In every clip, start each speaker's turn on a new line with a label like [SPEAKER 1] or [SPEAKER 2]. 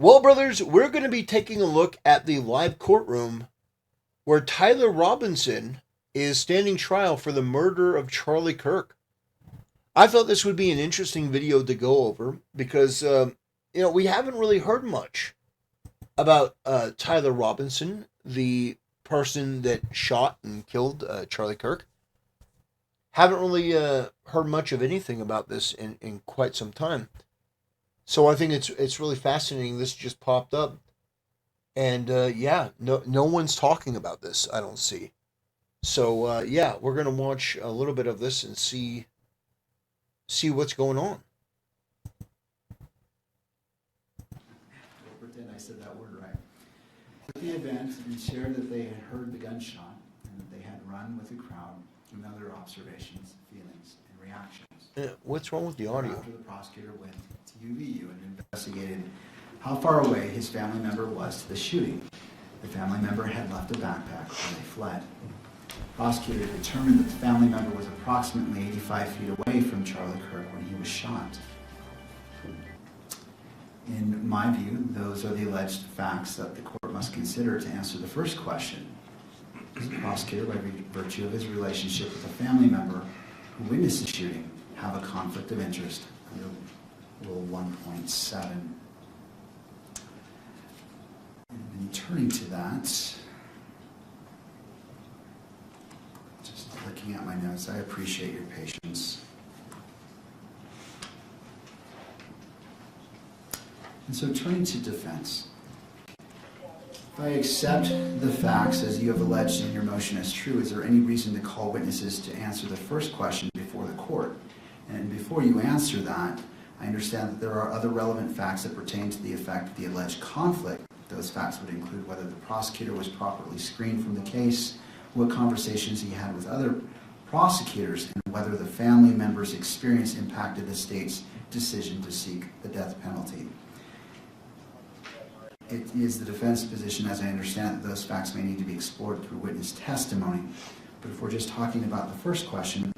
[SPEAKER 1] Well, brothers, we're going to be taking a look at the live courtroom where Tyler Robinson is standing trial for the murder of Charlie Kirk. I thought this would be an interesting video to go over because, we haven't really heard much about Tyler Robinson, the person that shot and killed Charlie Kirk. Haven't really heard much of anything about this in quite some time. So I think it's really fascinating. This just popped up, and no one's talking about this. I don't see. So we're gonna watch a little bit of this and see what's going on.
[SPEAKER 2] Pretend I said that word right. At the event, and shared that they had heard the gunshot and that they had run with the crowd and other observations, feelings, and reactions.
[SPEAKER 1] What's wrong with the audio?
[SPEAKER 2] After the prosecutor went to UVU and investigated how far away his family member was to the shooting. The family member had left a backpack when they fled. The prosecutor determined that the family member was approximately 85 feet away from Charlie Kirk when he was shot. In my view, those are the alleged facts that the court must consider to answer the first question. Does the prosecutor, by virtue of his relationship with a family member who witnessed the shooting, have a conflict of interest under Rule 1.7? And turning to that, just looking at my notes, I appreciate your patience. And so turning to defense, if I accept the facts as you have alleged in your motion as true, is there any reason to call witnesses to answer the first question before the court? And before you answer that, I understand that there are other relevant facts that pertain to the effect of the alleged conflict. Those facts would include whether the prosecutor was properly screened from the case, what conversations he had with other prosecutors, and whether the family member's experience impacted the state's decision to seek the death penalty. It is the defense position, as I understand it, that those facts may need to be explored through witness testimony. But if we're just talking about the first question,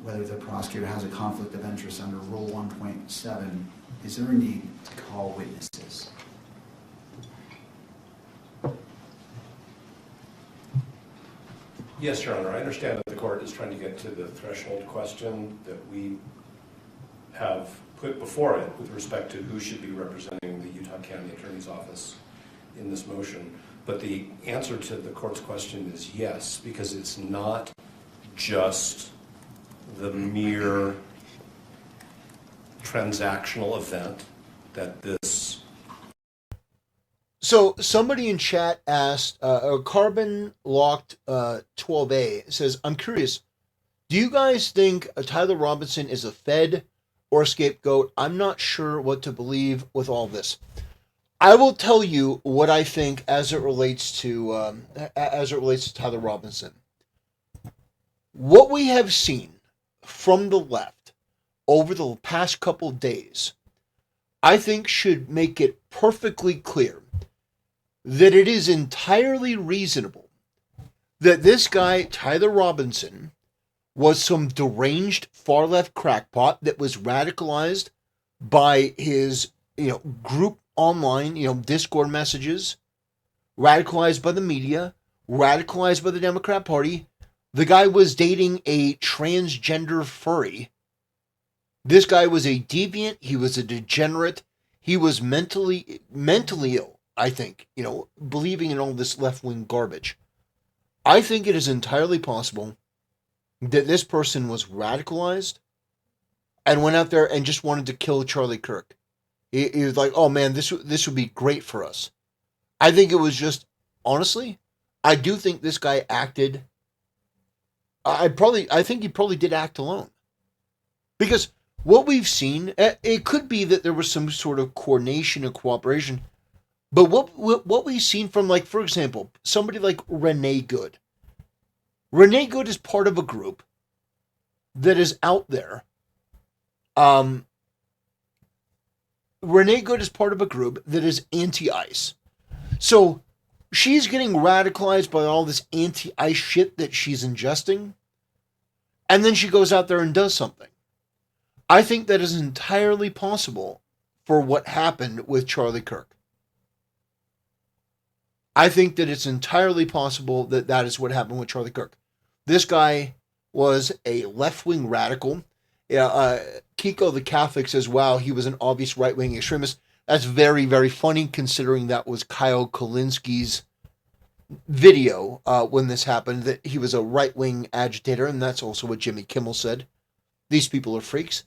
[SPEAKER 2] whether the prosecutor has a conflict of interest under Rule 1.7, is there a need to call witnesses?
[SPEAKER 3] Yes, Your Honor. I understand that the court is trying to get to the threshold question that we have put before it with respect to who should be representing the Utah County Attorney's Office in this motion. But the answer to the court's question is yes, because it's not just the mere transactional event that this.
[SPEAKER 1] So somebody in chat asked, Carbon Locked 12A says, I'm curious, do you guys think Tyler Robinson is a Fed or a scapegoat? I'm not sure what to believe with all this. I will tell you what I think as it relates to Tyler Robinson. What we have seen from the left over the past couple days, I think should make it perfectly clear that it is entirely reasonable that this guy, Tyler Robinson, was some deranged far-left crackpot that was radicalized by his, group online, Discord messages, radicalized by the media, radicalized by the Democrat Party. The guy was dating a transgender furry. This guy was a deviant. He was a degenerate. He was mentally ill, I think, believing in all this left-wing garbage. I think it is entirely possible that this person was radicalized and went out there and just wanted to kill Charlie Kirk. He was like, oh man, this would be great for us. I think it was just, honestly, I do think this guy acted, I think he probably did act alone. Because what we've seen, it could be that there was some sort of coordination and cooperation, but what we've seen from, like, for example, somebody like Renee Good. Renee Good is part of a group that is out there. Renee Good is part of a group that is anti-ICE. So she's getting radicalized by all this anti-ICE shit that she's ingesting. And then she goes out there and does something. I think that is entirely possible for what happened with Charlie Kirk. I think that it's entirely possible that that is what happened with Charlie Kirk. This guy was a left-wing radical. Kiko the Catholic says, wow, he was an obvious right-wing extremist. That's very, very funny considering that was Kyle Kulinski's video when this happened, that he was a right-wing agitator, and that's also what Jimmy Kimmel said. These people are freaks.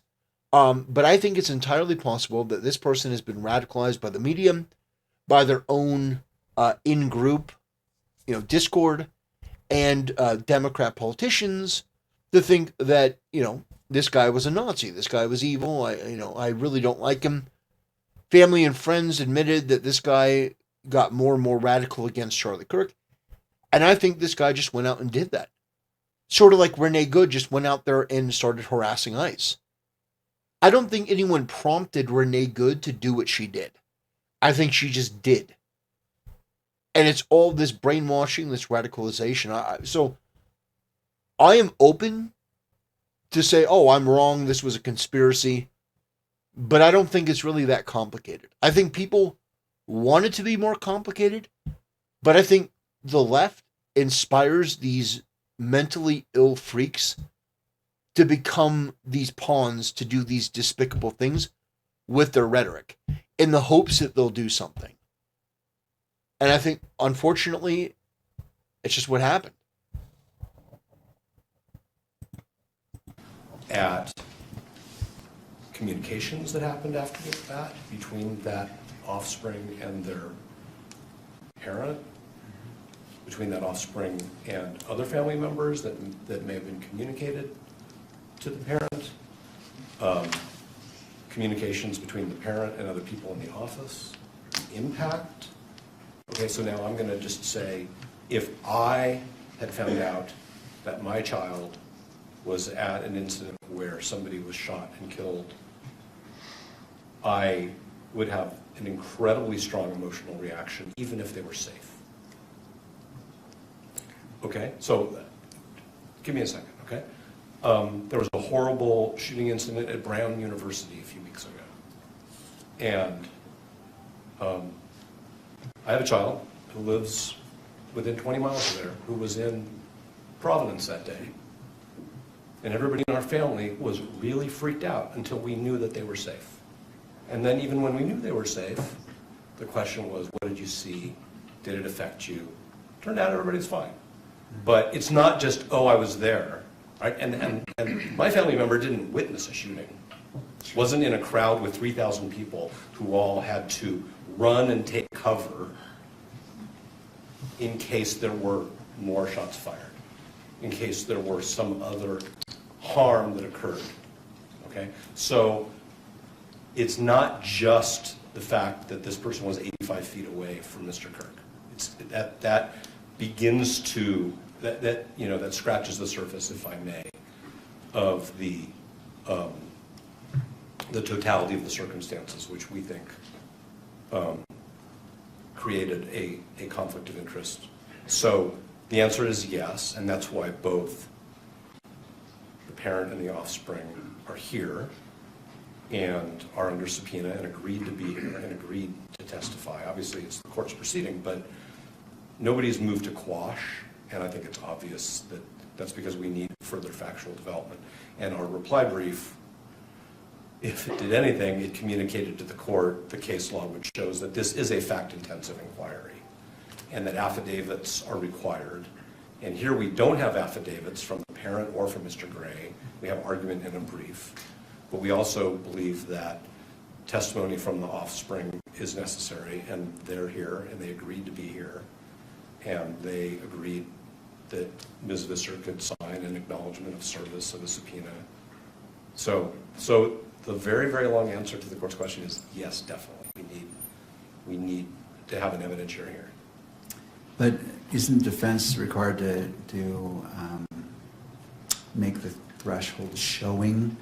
[SPEAKER 1] But I think it's entirely possible that this person has been radicalized by the media, by their own in-group, Discord, and Democrat politicians to think that, this guy was a Nazi, this guy was evil, I really don't like him. Family and friends admitted that this guy got more and more radical against Charlie Kirk, and I think this guy just went out and did that. Sort of like Renee Good just went out there and started harassing ICE. I don't think anyone prompted Renee Good to do what she did. I think she just did. And it's all this brainwashing, this radicalization. So I am open to say, oh, I'm wrong, this was a conspiracy. But I don't think it's really that complicated. I think people want it to be more complicated. But I think the left inspires these mentally ill freaks to become these pawns to do these despicable things with their rhetoric in the hopes that they'll do something. And I think, unfortunately, it's just what happened.
[SPEAKER 3] At communications that happened after that, between that offspring and their parent, between that offspring and other family members that may have been communicated to the parent, communications between the parent and other people in the office, impact. Okay, so now I'm going to just say, if I had found out that my child was at an incident where somebody was shot and killed, I would have an incredibly strong emotional reaction, even if they were safe. Okay, so give me a second, okay? There was a horrible shooting incident at Brown University a few weeks ago. And I have a child who lives within 20 miles of there, who was in Providence that day. And everybody in our family was really freaked out until we knew that they were safe. And then even when we knew they were safe, the question was, what did you see? Did it affect you? Turned out everybody's fine. But it's not just, oh, I was there. Right? And my family member didn't witness a shooting. Wasn't in a crowd with 3,000 people who all had to run and take cover in case there were more shots fired, in case there were some other harm that occurred. Okay? So it's not just the fact that this person was 85 feet away from Mr. Kirk. It's that begins to that scratches the surface, if I may, of the totality of the circumstances, which we think created a conflict of interest. So the answer is yes, and that's why both the parent and the offspring are here and are under subpoena and agreed to be here and agreed to testify. Obviously, it's the court's proceeding, but nobody's moved to quash, and I think it's obvious that that's because we need further factual development. And our reply brief, if it did anything, it communicated to the court the case law, which shows that this is a fact-intensive inquiry and that affidavits are required. And here we don't have affidavits from the parent or from Mr. Gray. We have argument in a brief. But we also believe that testimony from the offspring is necessary, and they're here, and they agreed to be here. And they agreed that Ms. Visser could sign an acknowledgement of service of a subpoena. So the very, very long answer to the court's question is yes, definitely. We need to have an evidentiary hearing.
[SPEAKER 2] But isn't defense required to make the threshold showing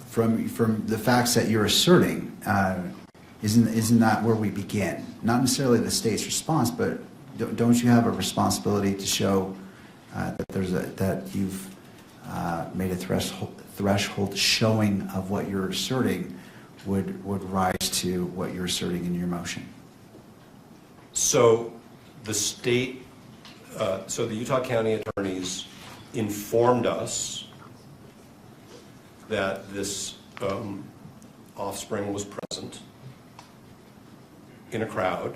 [SPEAKER 2] from the facts that you're asserting? Isn't that where we begin? Not necessarily the state's response, but don't you have a responsibility to show that you've made a threshold showing of what you're asserting would rise to what you're asserting in your motion?
[SPEAKER 3] So the state, so the Utah County attorneys informed us that this offspring was present in a crowd,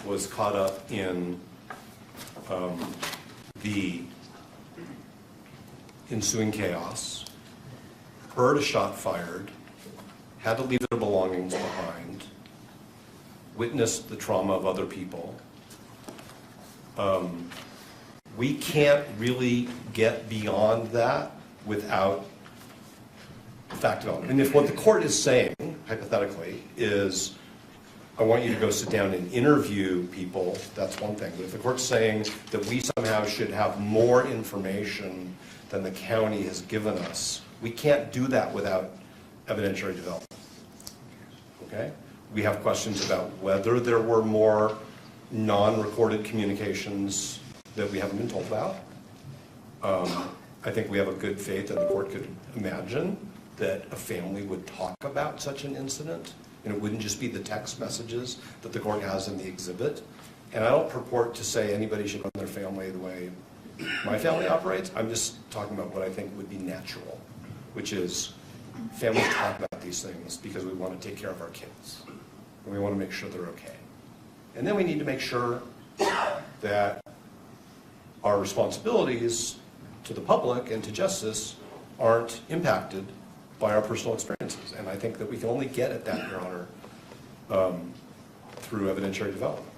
[SPEAKER 3] was caught up in the ensuing chaos, heard a shot fired, had to leave their belongings behind, witnessed the trauma of other people. We can't really get beyond that without fact development. And if what the court is saying, hypothetically, is, I want you to go sit down and interview people, that's one thing. But if the court's saying that we somehow should have more information than the county has given us, we can't do that without evidentiary development. Okay? We have questions about whether there were more non-recorded communications that we haven't been told about. I think we have a good faith that the court could imagine that a family would talk about such an incident, and it wouldn't just be the text messages that the court has in the exhibit. And I don't purport to say anybody should run their family the way my family operates. I'm just talking about what I think would be natural, which is families talk about these things because we want to take care of our kids, and we want to make sure they're okay. And then we need to make sure that our responsibilities to the public and to justice aren't impacted by our personal experiences. And I think that we can only get at that, Your Honor, through evidentiary development.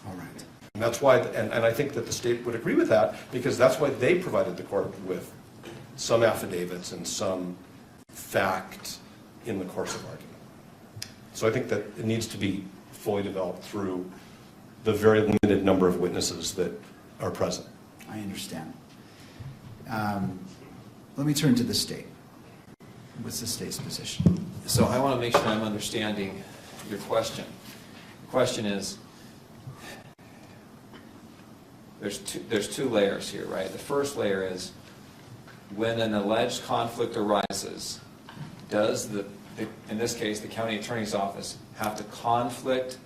[SPEAKER 2] All right.
[SPEAKER 3] And that's why, and I think that the state would agree with that, because that's why they provided the court with some affidavits and some fact in the course of argument. So I think that it needs to be fully developed through the very limited number of witnesses that are present.
[SPEAKER 2] I understand. Let me turn to the state. What's the state's position?
[SPEAKER 4] So I want to make sure I'm understanding your question. The question is, there's two layers here, right? The first layer is, when an alleged conflict arises, does in this case, the county attorney's office have to conflict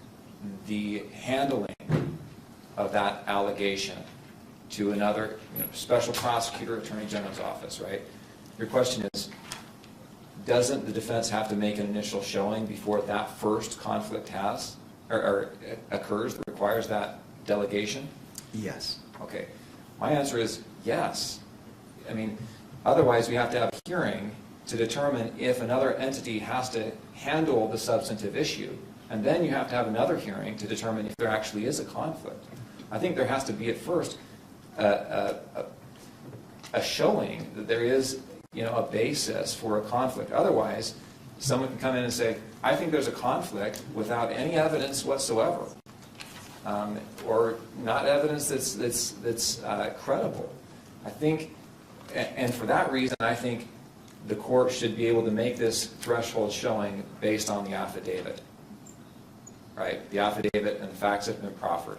[SPEAKER 4] the handling of that allegation to another special prosecutor, attorney general's office, right? Your question is, doesn't the defense have to make an initial showing before that first conflict occurs that requires that delegation?
[SPEAKER 2] Yes.
[SPEAKER 4] Okay. My answer is yes. I mean, otherwise we have to have a hearing to determine if another entity has to handle the substantive issue, and then you have to have another hearing to determine if there actually is a conflict. I think there has to be at first a showing that there is a basis for a conflict. Otherwise, someone can come in and say, I think there's a conflict without any evidence whatsoever, or not evidence that's credible. I think, and for that reason, I think the court should be able to make this threshold showing based on the affidavit, right? The affidavit and the facts that have been proffered.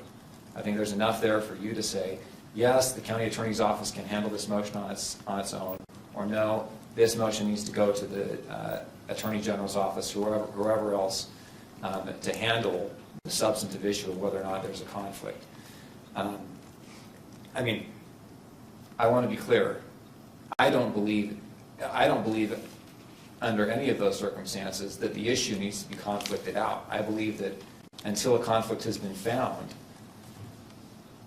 [SPEAKER 4] I think there's enough there for you to say, yes, the county attorney's office can handle this motion on its own, or no, this motion needs to go to the attorney general's office, whoever else, to handle the substantive issue of whether or not there's a conflict. I mean, I want to be clear. I don't believe under any of those circumstances that the issue needs to be conflicted out. I believe that until a conflict has been found,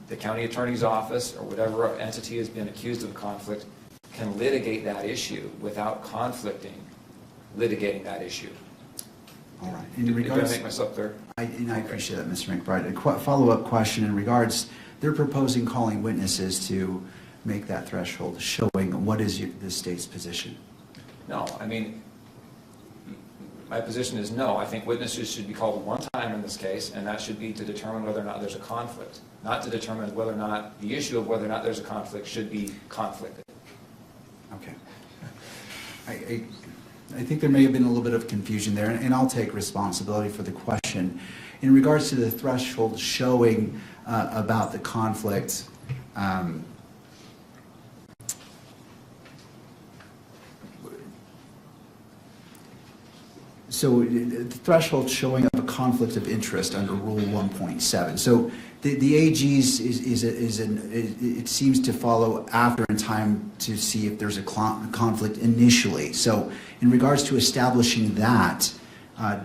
[SPEAKER 4] the county attorney's office or whatever entity has been accused of a conflict can litigate that issue without litigating that issue.
[SPEAKER 2] All right.
[SPEAKER 4] Did I make myself clear?
[SPEAKER 2] I appreciate that, Mr. McBride. A follow-up question in regards, they're proposing calling witnesses to make that threshold showing. What is the state's position?
[SPEAKER 4] No, I mean, my position is no. I think witnesses should be called one time in this case, and that should be to determine whether or not there's a conflict, not to determine whether or not the issue of whether or not there's a conflict should be conflicted.
[SPEAKER 2] Okay. I think there may have been a little bit of confusion there, and I'll take responsibility for the question. In regards to the threshold showing about the conflict, So the threshold showing of a conflict of interest under Rule 1.7. So the AG's it seems to follow after in time to see if there's a conflict initially. So in regards to establishing that,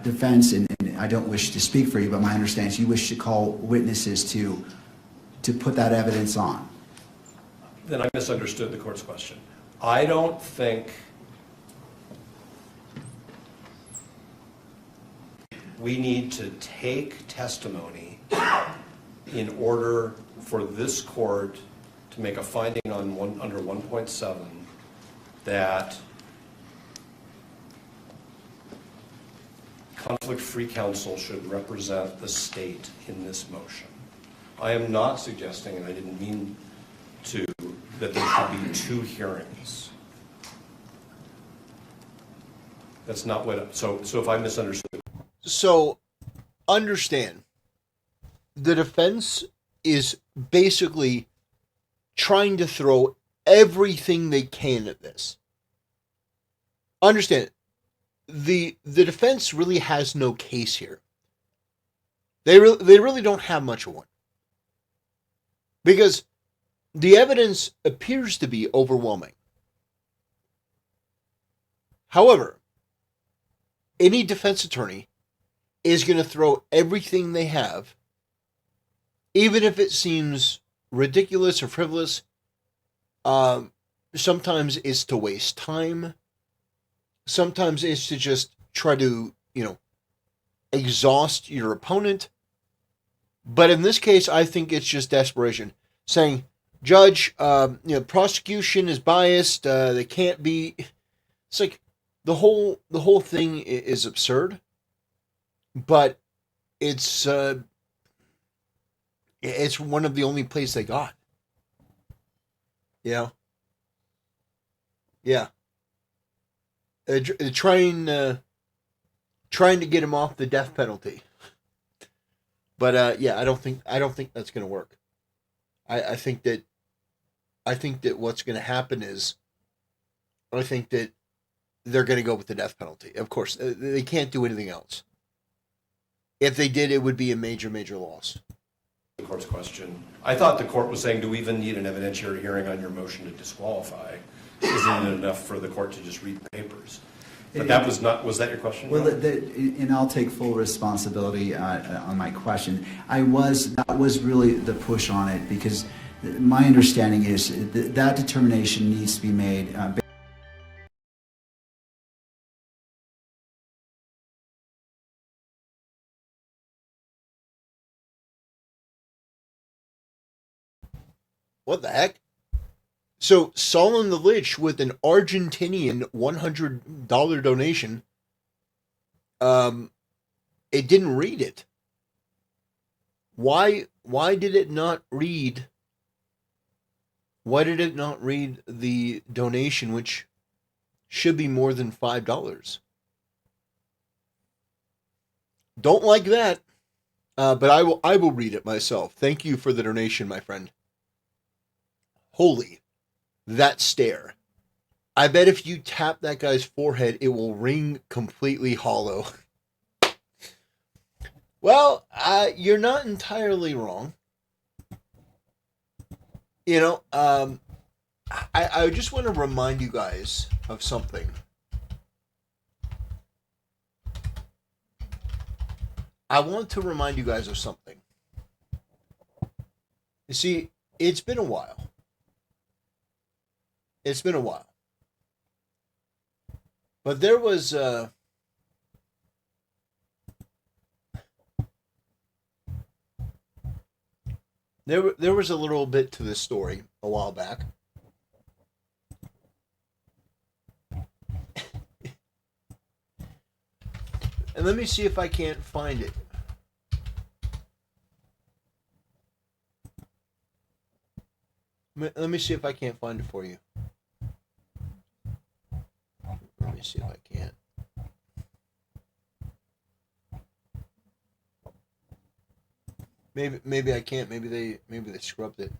[SPEAKER 2] defense, and I don't wish to speak for you, but my understanding is you wish to call witnesses to put that evidence on.
[SPEAKER 3] Then I misunderstood the court's question. I don't think we need to take testimony in order for this court to make a finding on under 1.7 that conflict-free counsel should represent the state in this motion. I am not suggesting, and I didn't mean to, that there should be two hearings. That's not what, so if I misunderstood.
[SPEAKER 1] So, understand, the defense is basically trying to throw everything they can at this. Understand, the defense really has no case here. They really don't have much of one. Because the evidence appears to be overwhelming. However, any defense attorney is going to throw everything they have, even if it seems ridiculous or frivolous. Sometimes it's to waste time. Sometimes it's to just try to, exhaust your opponent. But in this case, I think it's just desperation. Saying, Judge, prosecution is biased. They can't be. It's like the whole thing is absurd. But it's one of the only plays they got. Yeah. Trying to get him off the death penalty. But I don't think that's going to work. I think that what's going to happen is, I think that they're going to go with the death penalty. Of course, they can't do anything else. If they did, it would be a major, major loss.
[SPEAKER 3] The court's question. I thought the court was saying, do we even need an evidentiary hearing on your motion to disqualify? Isn't it enough for the court to just read the papers? But that was not, was that your question?
[SPEAKER 2] Well, and I'll take full responsibility on my question. That was really the push on it, because my understanding is that determination needs to be made.
[SPEAKER 1] What the heck? So, Solon the Lich with an Argentinian $100 donation, it didn't read it. Why did it not read? Why did it not read the donation, which should be more than $5? Don't like that, but I will read it myself. Thank you for the donation, my friend. Holy, that stare. I bet if you tap that guy's forehead, it will ring completely hollow. Well, you're not entirely wrong. I just want to remind you guys of something. I want to remind you guys of something. You see, it's been a while. It's been a while. But there was there was a little bit to this story a while back. And let me see if I can't find it. Let me see if I can't find it for you. Let me see if I can. Maybe I can't. Maybe they scrubbed it.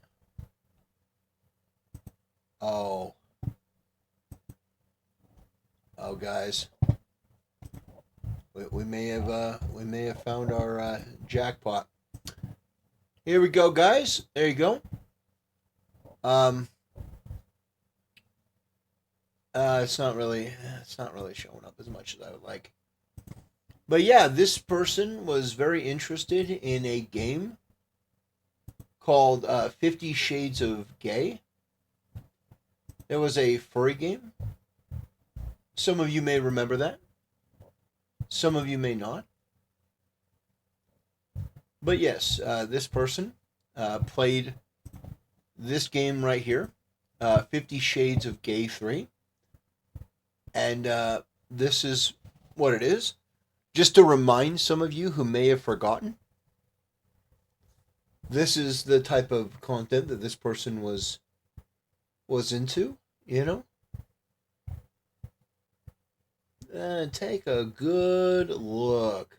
[SPEAKER 1] Oh, guys. We may have found our jackpot. Here we go, guys. There you go. It's not really showing up as much as I would like. But yeah, this person was very interested in a game called 50 Shades of Gay. It was a furry game. Some of you may remember that. Some of you may not. But yes, this person played this game right here, 50 Shades of Gay 3. And this is what it is. Just to remind some of you who may have forgotten, this is the type of content that this person was into, you know? Take a good look.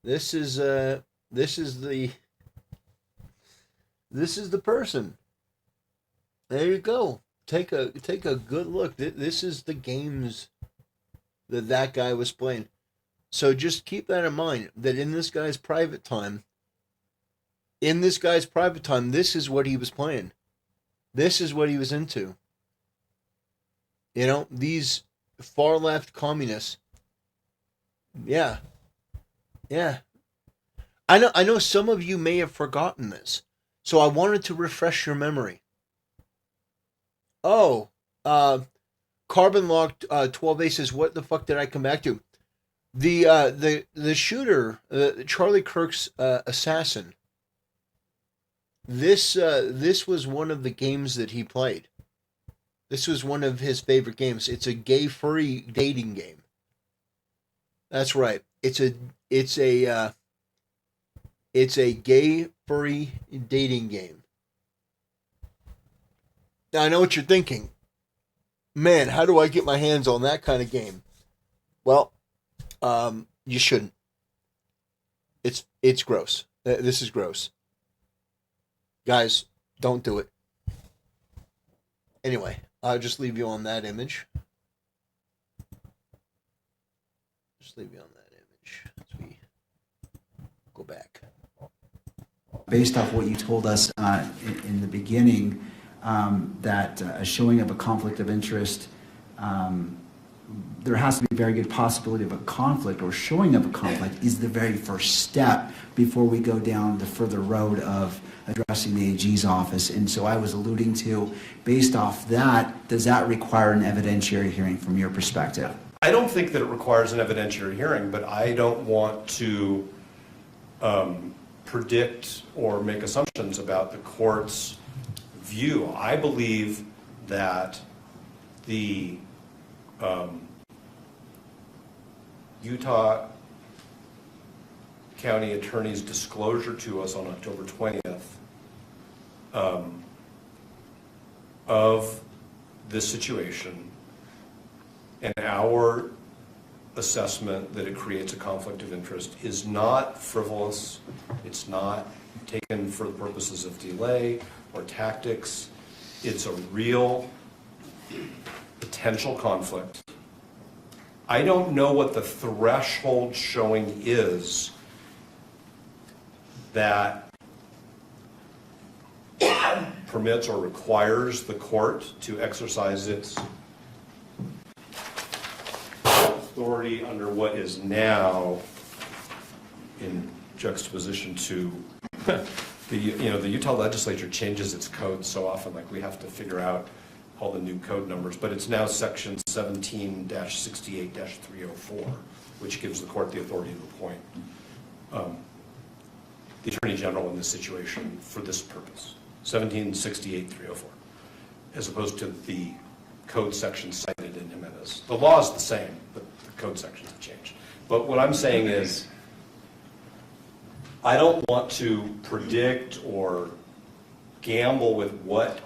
[SPEAKER 1] This is the person. There you go. Take a good look. This is the games that guy was playing. So just keep that in mind, that in this guy's private time, this is what he was playing. This is what he was into. You know, these far left communists. Yeah. I know some of you may have forgotten this. So I wanted to refresh your memory. Oh, Carbon Locked 12A says, what the fuck did I come back to? The shooter, Charlie Kirk's assassin. This was one of the games that he played. This was one of his favorite games. It's a gay furry dating game. That's right. It's a gay furry dating game. Now I know what you're thinking. Man, how do I get my hands on that kind of game? Well, you shouldn't. It's gross. This is gross. Guys, don't do it. Anyway, I'll just leave you on that image. As we go back.
[SPEAKER 2] Based off what you told us in the beginning, that a showing of a conflict of interest, there has to be a very good possibility of a conflict, or showing of a conflict is the very first step before we go down the further road of addressing the AG's office. And so I was alluding to, based off that, does that require an evidentiary hearing from your perspective?
[SPEAKER 3] I don't think that it requires an evidentiary hearing, but I don't want to predict or make assumptions about the court's view. I believe that the Utah County Attorney's disclosure to us on October 20th of this situation and our assessment that it creates a conflict of interest is not frivolous. It's not taken for the purposes of delay or tactics. It's a real potential conflict. I don't know what the threshold showing is that permits or requires the court to exercise its authority under what is now, in juxtaposition to the Utah legislature changes its code so often, like we have to figure out all the new code numbers, but it's now section 17-68-304, which gives the court the authority to appoint the Attorney General in this situation for this purpose, 17-68-304, as opposed to the code section cited in Jimenez. The law is the same, but the code sections have changed. But what I'm saying is, I don't want to predict or gamble with what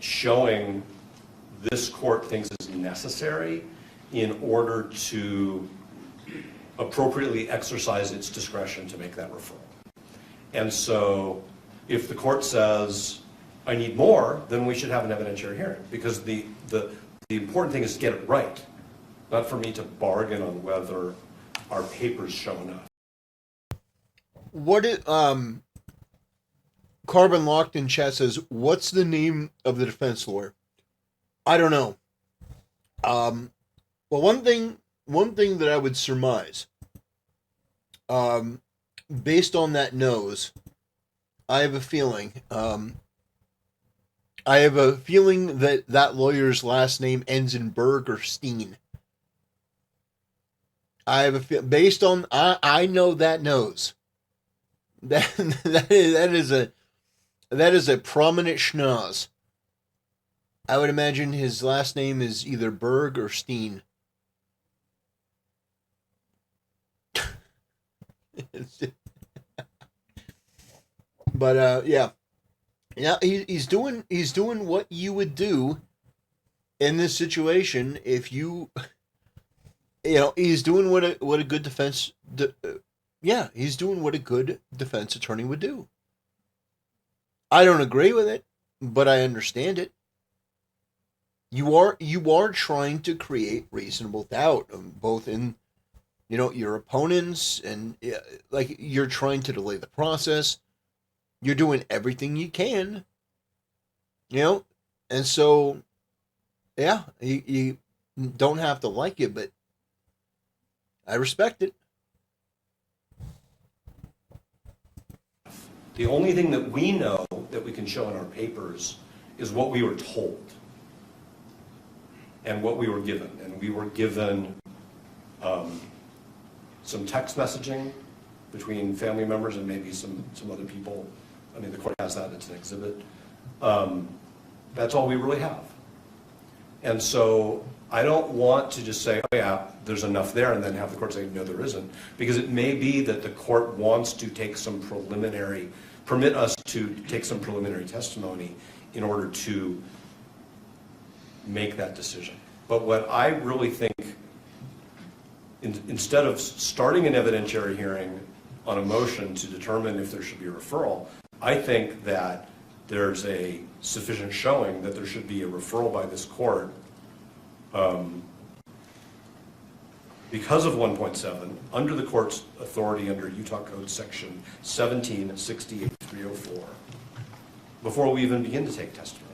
[SPEAKER 3] showing this court thinks is necessary in order to appropriately exercise its discretion to make that referral. And so if the court says, I need more, then we should have an evidentiary hearing, because the important thing is to get it right, not for me to bargain on whether our papers show enough.
[SPEAKER 1] What it, Carbon Locked in chat says, what's the name of the defense lawyer? I don't know. Well, one thing that I would surmise, based on that nose, I have a feeling that that lawyer's last name ends in Berg or Steen. I have a feel based on I know that nose. That is a prominent schnoz. I would imagine his last name is either Berg or Steen. But yeah, he's doing what you would do in this situation if you he's doing what a good defense. Yeah, he's doing what a good defense attorney would do. I don't agree with it, but I understand it. You are trying to create reasonable doubt, both in your opponents and like you're trying to delay the process. You're doing everything you can, and so yeah, you don't have to like it, but I respect it.
[SPEAKER 3] The only thing that we know that we can show in our papers is what we were told and what we were given. And we were given some text messaging between family members and maybe some other people. I mean, the court has that, it's an exhibit. That's all we really have. And so I don't want to just say, oh yeah, there's enough there, and then have the court say, no, there isn't. Because it may be that the court wants to take permit us to take some preliminary testimony in order to make that decision. But what I really think, instead of starting an evidentiary hearing on a motion to determine if there should be a referral, I think that there's a sufficient showing that there should be a referral by this court because of 1.7, under the court's authority under Utah Code Section 1768-304, before we even begin to take testimony.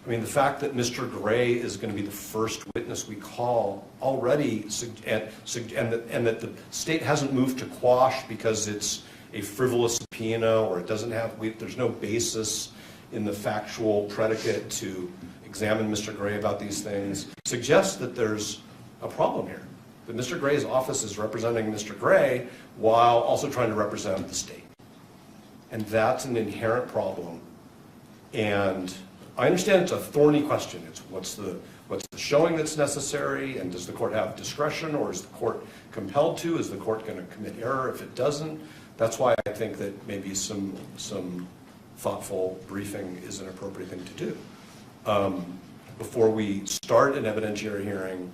[SPEAKER 3] I mean, the fact that Mr. Gray is going to be the first witness we call already, and that the state hasn't moved to quash because it's a frivolous subpoena or it doesn't have, there's no basis in the factual predicate to examine Mr. Gray about these things, suggests that there's a problem here. That Mr. Gray's office is representing Mr. Gray while also trying to represent the state. And that's an inherent problem. And I understand it's a thorny question. It's what's the showing that's necessary, and does the court have discretion, or is the court compelled to? Is the court going to commit error if it doesn't? That's why I think that maybe some thoughtful briefing is an appropriate thing to do. Before we start an evidentiary hearing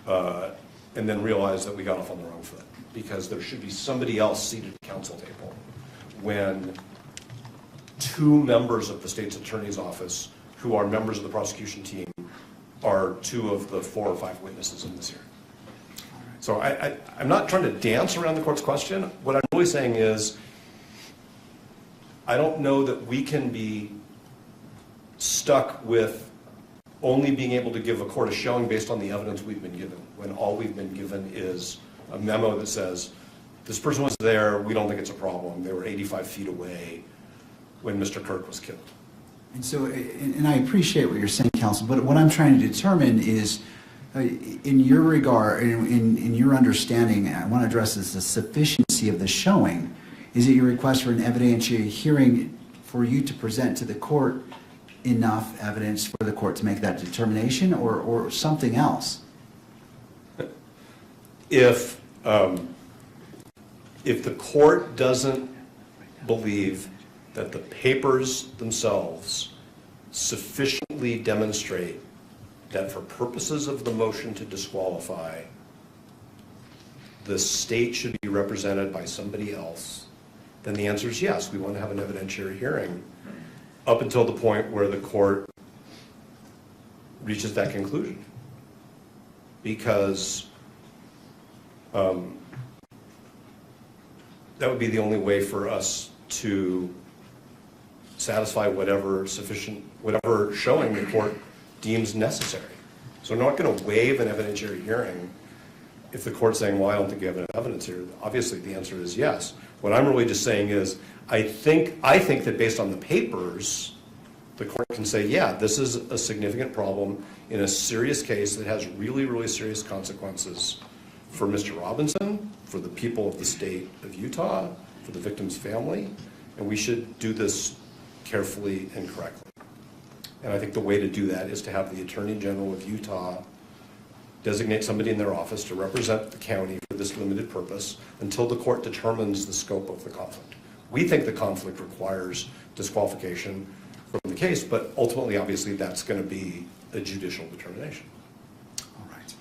[SPEAKER 3] and then realize that we got off on the wrong foot, because there should be somebody else seated at the counsel table when two members of the state's attorney's office, who are members of the prosecution team, are two of the 4 or 5 witnesses in this hearing. So I'm not trying to dance around the court's question. What I'm really saying is, I don't know that we can be stuck with only being able to give a court a showing based on the evidence we've been given, when all we've been given is a memo that says, this person was there, we don't think it's a problem, they were 85 feet away when Mr. Kirk was killed.
[SPEAKER 2] And so, and I appreciate what you're saying, counsel, but what I'm trying to determine is, in your regard, in your understanding, I want to address this, the sufficiency of the showing. Is it your request for an evidentiary hearing for you to present to the court enough evidence for the court to make that determination, or something else?
[SPEAKER 3] If the court doesn't believe that the papers themselves sufficiently demonstrate that for purposes of the motion to disqualify, the state should be represented by somebody else, then the answer is yes, we want to have an evidentiary hearing up until the point where the court reaches that conclusion. Because That would be the only way for us to satisfy whatever showing the court deems necessary. So we're not going to waive an evidentiary hearing if the court's saying, well, I don't think you have enough evidence here. Obviously, the answer is yes. What I'm really just saying is, I think that based on the papers, the court can say, yeah, this is a significant problem in a serious case that has really, really serious consequences for Mr. Robinson, for the people of the state of Utah, for the victim's family, and we should do this carefully and correctly. And I think the way to do that is to have the Attorney General of Utah designate somebody in their office to represent the county for this limited purpose until the court determines the scope of the conflict. We think the conflict requires disqualification from the case, but ultimately, obviously, that's going to be a judicial determination.
[SPEAKER 2] All right.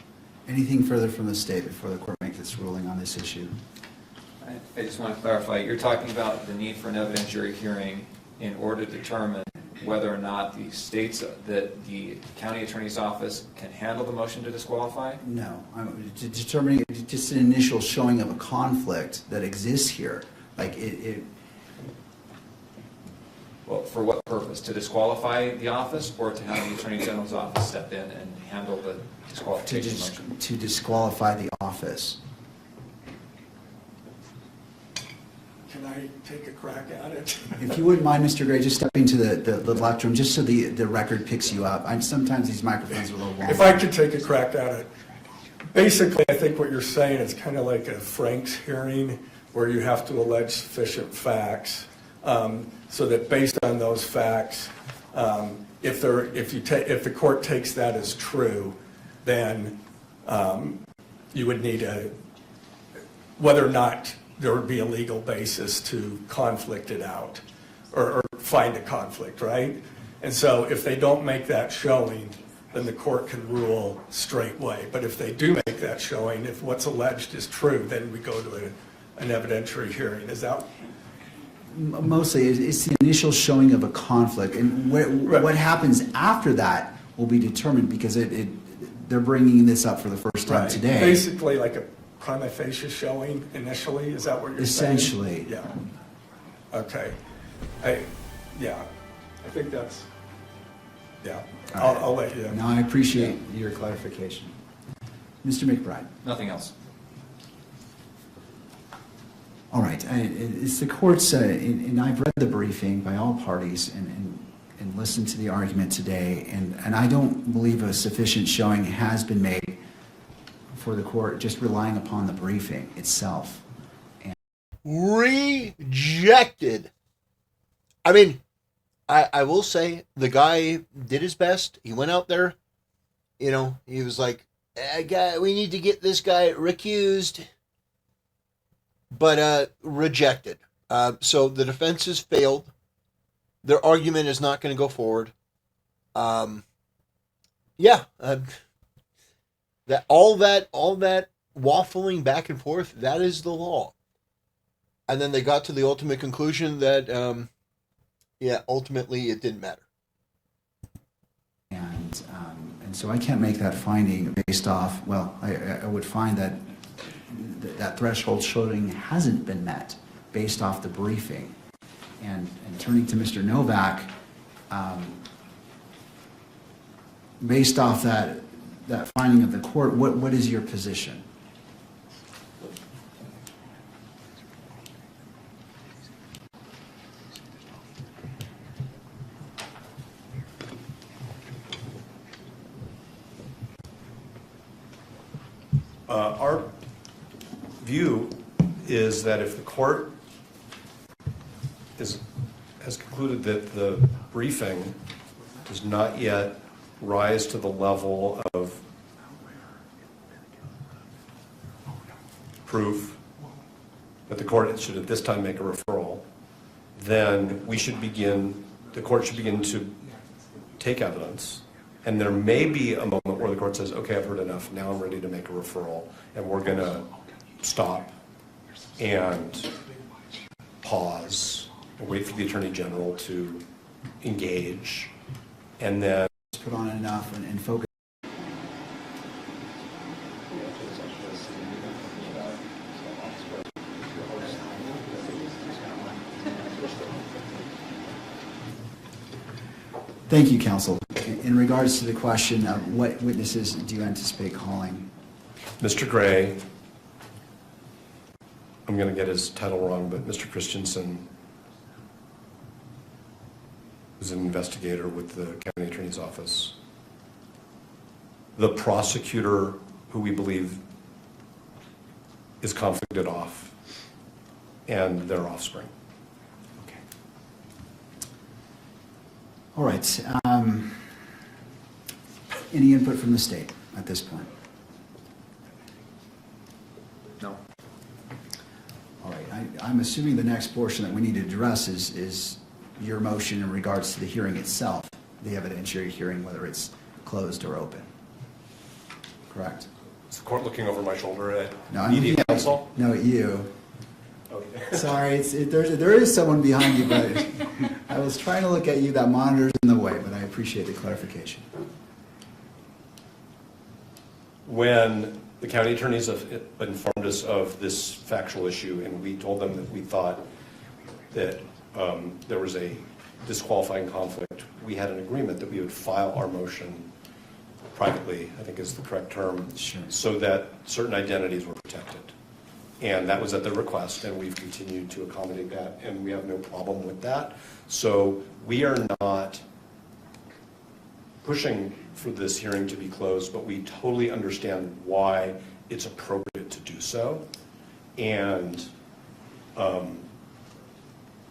[SPEAKER 2] Anything further from the state before the court makes its ruling on this issue?
[SPEAKER 4] I just want to clarify, you're talking about the need for an evidentiary hearing in order to determine whether or not that the county attorney's office can handle the motion to disqualify?
[SPEAKER 2] No, determining just an initial showing of a conflict that exists here. Like
[SPEAKER 4] Well, for what purpose? To disqualify the office, or to have the Attorney General's office step in and handle the disqualification motion?
[SPEAKER 2] to disqualify the office.
[SPEAKER 5] Can I take a crack at it?
[SPEAKER 2] If you wouldn't mind, Mr. Gray, just stepping to the left room, just so the record picks you up. Sometimes these microphones are a little long.
[SPEAKER 5] If I could take a crack at it. Basically, I think what you're saying is kind of like a Frank's hearing where you have to allege sufficient facts so that based on those facts, if the court takes that as true, then you would need whether or not there would be a legal basis to conflict it out or find a conflict, right? And so if they don't make that showing, then the court can rule straightway. But if they do make that showing, if what's alleged is true, then we go to an evidentiary hearing. Is that?
[SPEAKER 2] Mostly, it's the initial showing of a conflict. And what happens after that will be determined because they're bringing this up for the first time today.
[SPEAKER 5] Basically like a prima facie showing initially, is that what you're saying?
[SPEAKER 2] Essentially.
[SPEAKER 5] Yeah. Okay. I think that's, yeah. I'll let you.
[SPEAKER 2] No, I appreciate your clarification. Mr. McBride.
[SPEAKER 4] Nothing else.
[SPEAKER 2] All right. It's the court's, and I've read the briefing by all parties and listened to the argument today, and I don't believe a sufficient showing has been made for the court just relying upon the briefing itself.
[SPEAKER 1] Rejected. I mean, I will say the guy did his best. He went out there, he was like, we need to get this guy recused, but rejected. So the defense has failed. Their argument is not going to go forward. That all that waffling back and forth, that is the law. And then they got to the ultimate conclusion that, ultimately it didn't matter.
[SPEAKER 2] And so I can't make that finding based off, I would find that that threshold showing hasn't been met based off the briefing. And turning to Mr. Novak, based off that finding of the court, what is your position?
[SPEAKER 3] Our view is that if the court has concluded that the briefing does not yet rise to the level of proof that the court should at this time make a referral, then the court should begin to take evidence. And there may be a moment where the court says, okay, I've heard enough, now I'm ready to make a referral, and we're going to stop and pause and wait for the Attorney General to engage, and then
[SPEAKER 2] Put on enough and focus. Thank you, counsel. In regards to the question of what witnesses do you anticipate calling?
[SPEAKER 3] Mr. Gray, I'm going to get his title wrong, but Mr. Christensen is an investigator with the county attorney's office. The prosecutor, who we believe is conflicted off, and their offspring.
[SPEAKER 2] Okay. All right. Any input from the state at this point?
[SPEAKER 4] No.
[SPEAKER 2] All right. I'm assuming the next portion that we need to address is your motion in regards to the hearing itself, the evidentiary hearing, whether it's closed or open. Correct?
[SPEAKER 3] Is the court looking over my shoulder at
[SPEAKER 2] No, I'm
[SPEAKER 3] media
[SPEAKER 2] looking at
[SPEAKER 3] counsel?
[SPEAKER 2] No, you.
[SPEAKER 3] Okay.
[SPEAKER 2] Sorry, there is someone behind you, but I was trying to look at you. That monitor's in the way, but I appreciate the clarification.
[SPEAKER 3] When the county attorneys have informed us of this factual issue, and we told them that we thought that there was a disqualifying conflict, we had an agreement that we would file our motion privately, I think is the correct term,
[SPEAKER 2] Sure.
[SPEAKER 3] so that certain identities were protected. And that was at the request, and we've continued to accommodate that, and we have no problem with that. So we are not pushing for this hearing to be closed, but we totally understand why it's appropriate to do so. And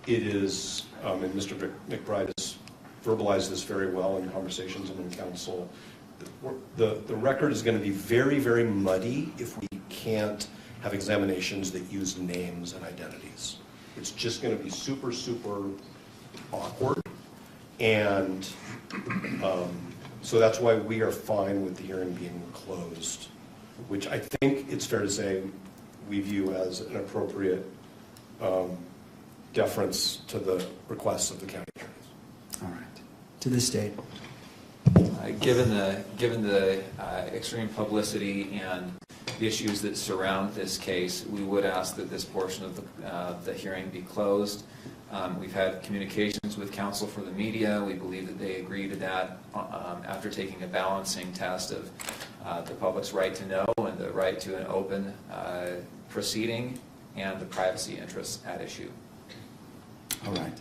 [SPEAKER 3] it is, and Mr. McBride has verbalized this very well in conversations and in council, the record is going to be very, very muddy if we can't have examinations that use names and identities. It's just going to be super, super awkward. And so that's why we are fine with the hearing being closed, which I think it's fair to say we view as an appropriate deference to the requests of the county attorneys.
[SPEAKER 2] All right. To the state.
[SPEAKER 4] Given the extreme publicity and the issues that surround this case, we would ask that this portion of the hearing be closed. We've had communications with counsel for the media. We believe that they agree to that after taking a balancing test of the public's right to know and the right to an open proceeding and the privacy interests at issue.
[SPEAKER 2] All right.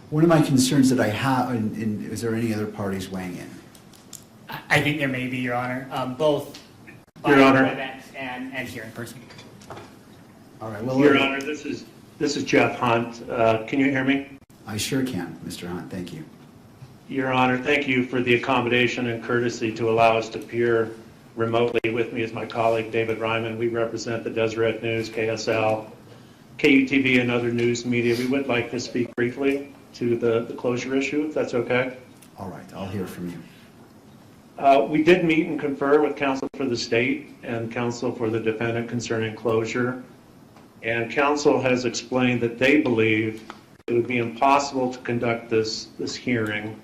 [SPEAKER 2] One of my concerns that I have, and is there any other parties weighing in?
[SPEAKER 6] I think there may be, Your Honor, both
[SPEAKER 7] Your
[SPEAKER 6] by
[SPEAKER 7] Honor.
[SPEAKER 6] event and here in person.
[SPEAKER 2] All right. Well,
[SPEAKER 7] Your Honor, this is Jeff Hunt. Can you hear me?
[SPEAKER 2] I sure can, Mr. Hunt. Thank you.
[SPEAKER 7] Your Honor, thank you for the accommodation and courtesy to allow us to appear remotely. With me is my colleague, David Ryman. We represent the Deseret News, KSL, KUTV, and other news media. We would like to speak briefly to the closure issue, if that's okay.
[SPEAKER 2] All right. I'll hear from you.
[SPEAKER 7] We did meet and confer with counsel for the state and counsel for the defendant concerning closure. And counsel has explained that they believe it would be impossible to conduct this hearing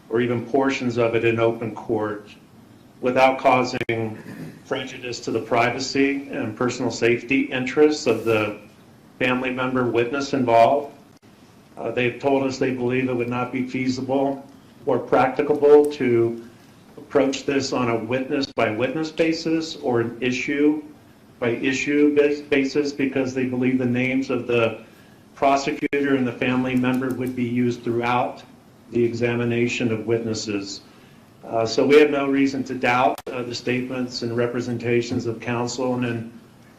[SPEAKER 7] or even portions of it in open court without causing prejudice to the privacy and personal safety interests of the family member witness involved. They've told us they believe it would not be feasible or practicable to approach this on a witness-by-witness basis or an issue-by-issue basis because they believe the names of the prosecutor and the family member would be used throughout the examination of witnesses. So we have no reason to doubt the statements and representations of counsel, and in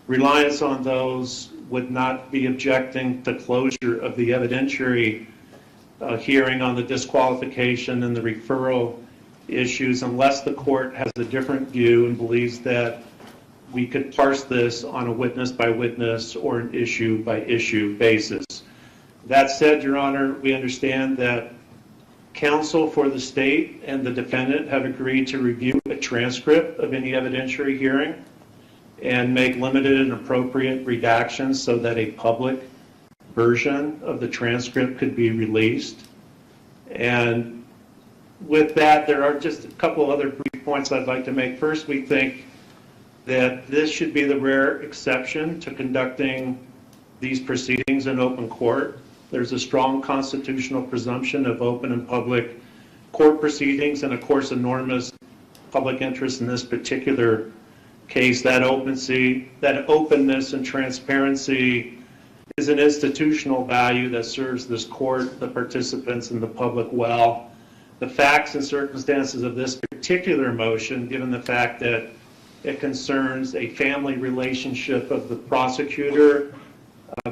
[SPEAKER 7] reliance on those would not be objecting to closure of the evidentiary hearing on the disqualification and the referral issues unless the court has a different view and believes that we could parse this on a witness-by-witness or an issue-by-issue basis. That said, Your Honor, we understand that counsel for the state and the defendant have agreed to review a transcript of any evidentiary hearing and make limited and appropriate redactions so that a public version of the transcript could be released. And with that, there are just a couple other brief points I'd like to make. First, we think that this should be the rare exception to conducting these proceedings in open court. There's a strong constitutional presumption of open and public court proceedings and, of course, enormous public interest in this particular case, that openness and transparency is an institutional value that serves this court, the participants, and the public well. The facts and circumstances of this particular motion, given the fact that it concerns a family relationship of the prosecutor,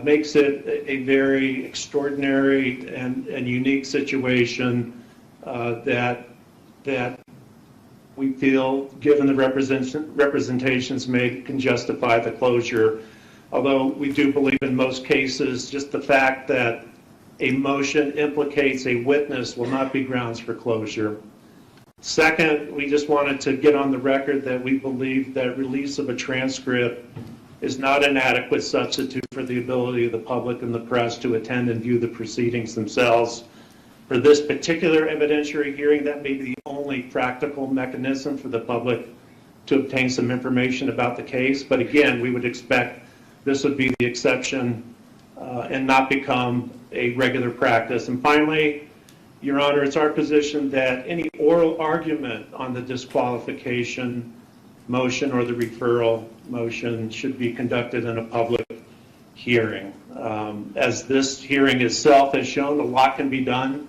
[SPEAKER 7] makes it a very extraordinary and unique situation that we feel, given the representations made, can justify the closure. Although we do believe in most cases, just the fact that a motion implicates a witness will not be grounds for closure. Second, we just wanted to get on the record that we believe that release of a transcript is not an adequate substitute for the ability of the public and the press to attend and view the proceedings themselves. For this particular evidentiary hearing, that may be the only practical mechanism for the public to obtain some information about the case. But again, we would expect this would be the exception and not become a regular practice. And finally, Your Honor, it's our position that any oral argument on the disqualification motion or the referral motion should be conducted in a public hearing. As this hearing itself has shown, a lot can be done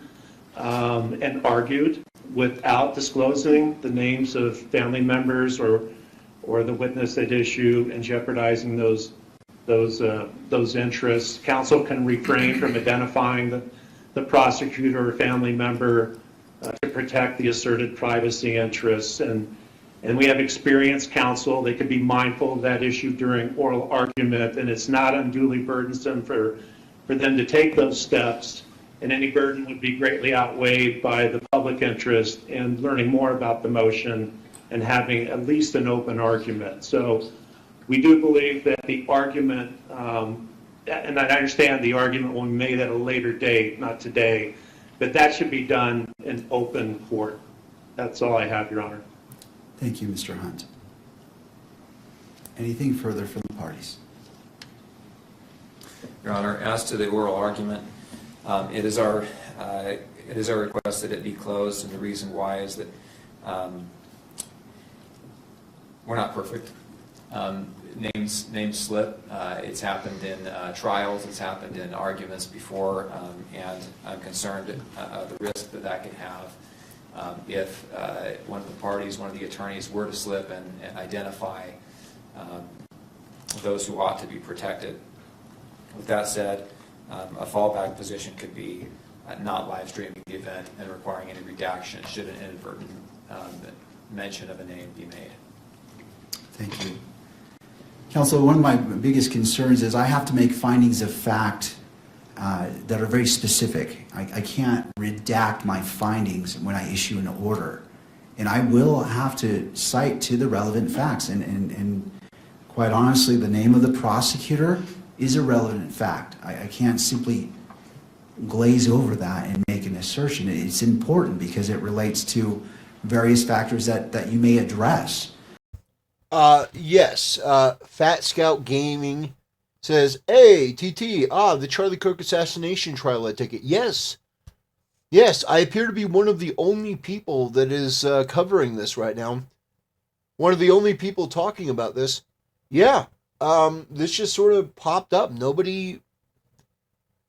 [SPEAKER 7] and argued without disclosing the names of family members or the witness at issue and jeopardizing those interests. Counsel can refrain from identifying the prosecutor or family member to protect the asserted privacy interests. And we have experienced counsel. They could be mindful of that issue during oral argument, and it's not unduly burdensome for them to take those steps. And any burden would be greatly outweighed by the public interest in learning more about the motion and having at least an open argument. So we do believe that the argument, and I understand the argument will be made at a later date, not today, but that should be done in open court. That's all I have, Your Honor.
[SPEAKER 2] Thank you, Mr. Hunt. Anything further from the parties?
[SPEAKER 4] Your Honor, as to the oral argument, it is our request that it be closed, and the reason why is that we're not perfect. Names slip. It's happened in trials. It's happened in arguments before, and I'm concerned of the risk that could have if one of the parties, one of the attorneys, were to slip and identify those who ought to be protected. With that said, a fallback position could be not live streaming the event and requiring any redaction should an inadvertent mention of a name be made.
[SPEAKER 2] Thank you. Counsel, one of my biggest concerns is I have to make findings of fact that are very specific. I can't redact my findings when I issue an order. And I will have to cite to the relevant facts. And quite honestly, the name of the prosecutor is a relevant fact. I can't simply glaze over that and make an assertion. It's important because it relates to various factors that you may address.
[SPEAKER 1] Yes, Fat Scout Gaming says, hey, TT, the Charlie Kirk assassination trial I ticket. Yes, I appear to be one of the only people that is covering this right now. One of the only people talking about this. Yeah, this just sort of popped up. Nobody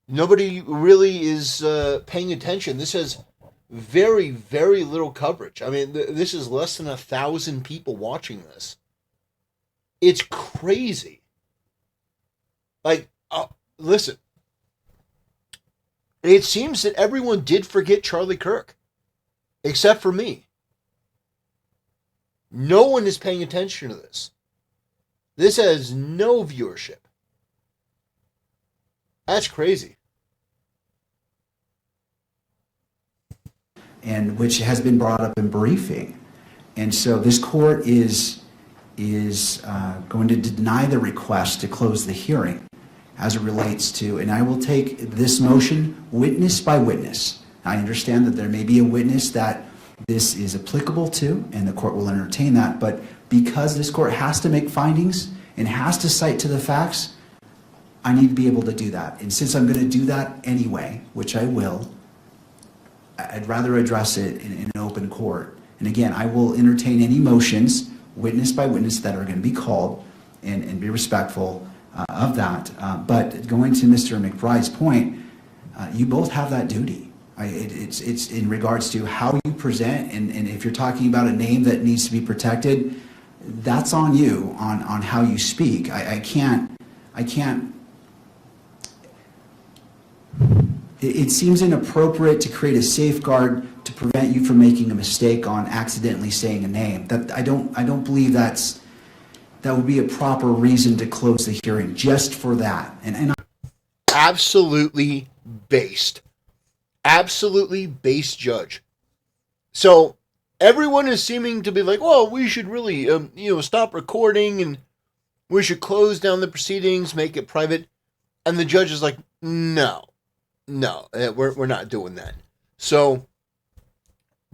[SPEAKER 1] really is paying attention. This has very, very little coverage. I mean, this is less than 1,000 people watching this. It's crazy. Like, listen. It seems that everyone did forget Charlie Kirk. Except for me. No one is paying attention to this. This has no viewership. That's crazy.
[SPEAKER 2] And which has been brought up in briefing. And so this court is going to deny the request to close the hearing as it relates to, and I will take this motion witness by witness. I understand that there may be a witness that this is applicable to, and the court will entertain that, but because this court has to make findings and has to cite to the facts, I need to be able to do that. And since I'm going to do that anyway, which I will, I'd rather address it in an open court. And again, I will entertain any motions, witness by witness, that are going to be called and be respectful of that. But going to Mr. McBride's point, you both have that duty. It's in regards to how you present, and if you're talking about a name that needs to be protected, that's on you, on how you speak. I can't. It seems inappropriate to create a safeguard to prevent you from making a mistake on accidentally saying a name. That I don't believe that would be a proper reason to close the hearing just for that. And
[SPEAKER 1] Absolutely based. Absolutely based judge. So everyone is seeming to be like, well, we should really, stop recording and we should close down the proceedings, make it private. And the judge is like, no, we're not doing that. So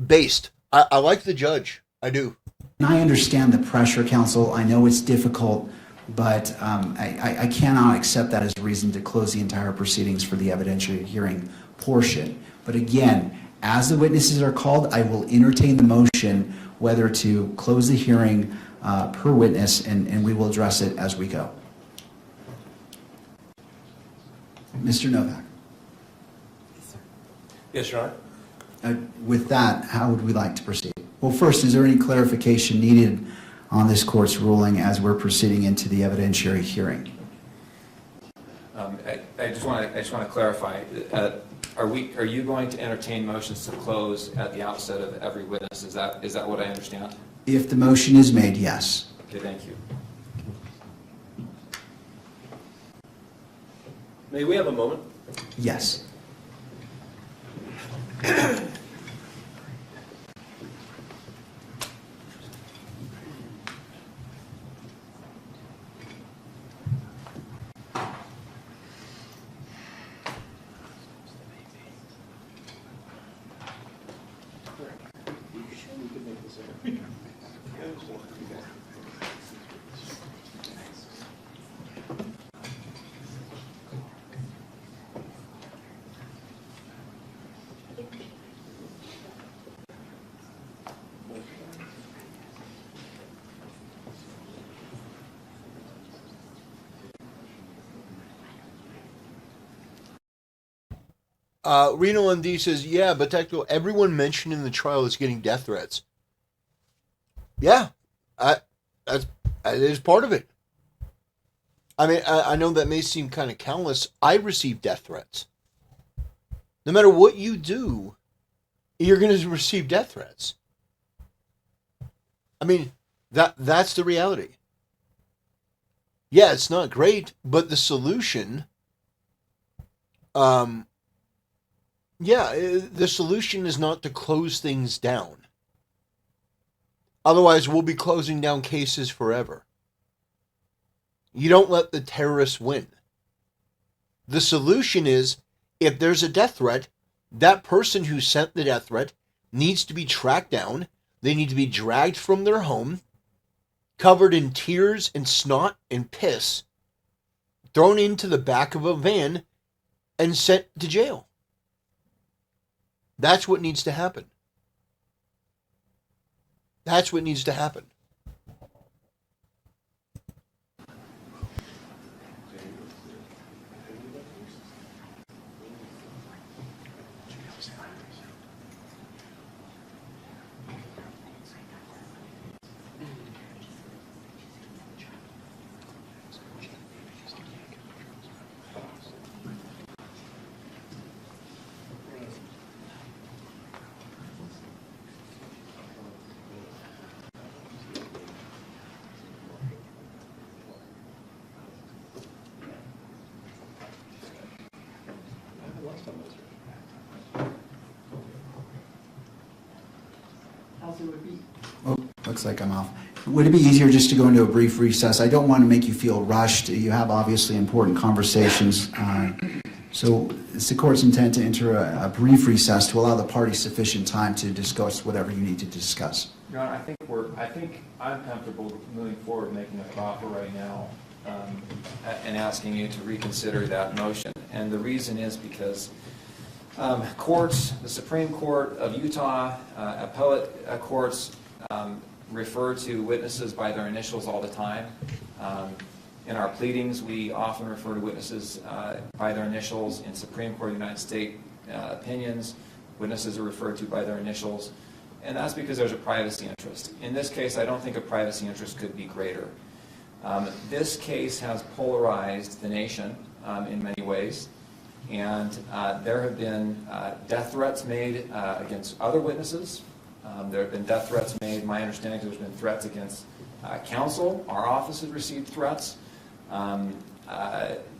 [SPEAKER 1] based. I like the judge. I do.
[SPEAKER 2] And I understand the pressure, counsel. I know it's difficult, but I cannot accept that as a reason to close the entire proceedings for the evidentiary hearing portion. But again, as the witnesses are called, I will entertain the motion whether to close the hearing per witness, and we will address it as we go. Mr. Novak.
[SPEAKER 3] Yes, Your Honor.
[SPEAKER 2] With that, how would we like to proceed? Well, first, is there any clarification needed on this court's ruling as we're proceeding into the evidentiary hearing?
[SPEAKER 4] I just want to clarify. Are you going to entertain motions to close at the outset of every witness? Is that what I understand?
[SPEAKER 2] If the motion is made, yes.
[SPEAKER 4] Okay, thank you.
[SPEAKER 3] May we have a moment?
[SPEAKER 2] Yes.
[SPEAKER 1] Reno MD says, yeah, but tactical, everyone mentioned in the trial is getting death threats. Yeah, that is part of it. I mean, I know that may seem kind of callous. I receive death threats. No matter what you do, you're going to receive death threats. I mean, that's the reality. Yeah, it's not great, but the solution... the solution is not to close things down. Otherwise, we'll be closing down cases forever. You don't let the terrorists win. The solution is, if there's a death threat, that person who sent the death threat needs to be tracked down. They need to be dragged from their home, covered in tears and snot and piss, thrown into the back of a van, and sent to jail. That's what needs to happen. That's what needs to happen.
[SPEAKER 2] Oh, looks like I'm off. Would it be easier just to go into a brief recess? I don't want to make you feel rushed. You have obviously important conversations. So it's the court's intent to enter a brief recess to allow the parties sufficient time to discuss whatever you need to discuss.
[SPEAKER 4] Your Honor, I think I'm comfortable moving forward, making a proffer right now, and asking you to reconsider that motion. And the reason is because Courts, the Supreme Court of Utah, appellate courts refer to witnesses by their initials all the time. In our pleadings, we often refer to witnesses by their initials. In Supreme Court of the United States opinions, witnesses are referred to by their initials, and that's because there's a privacy interest. In this case, I don't think a privacy interest could be greater. This case has polarized the nation in many ways, and there have been death threats made against other witnesses. There have been death threats made. My understanding is there's been threats against counsel. Our office has received threats.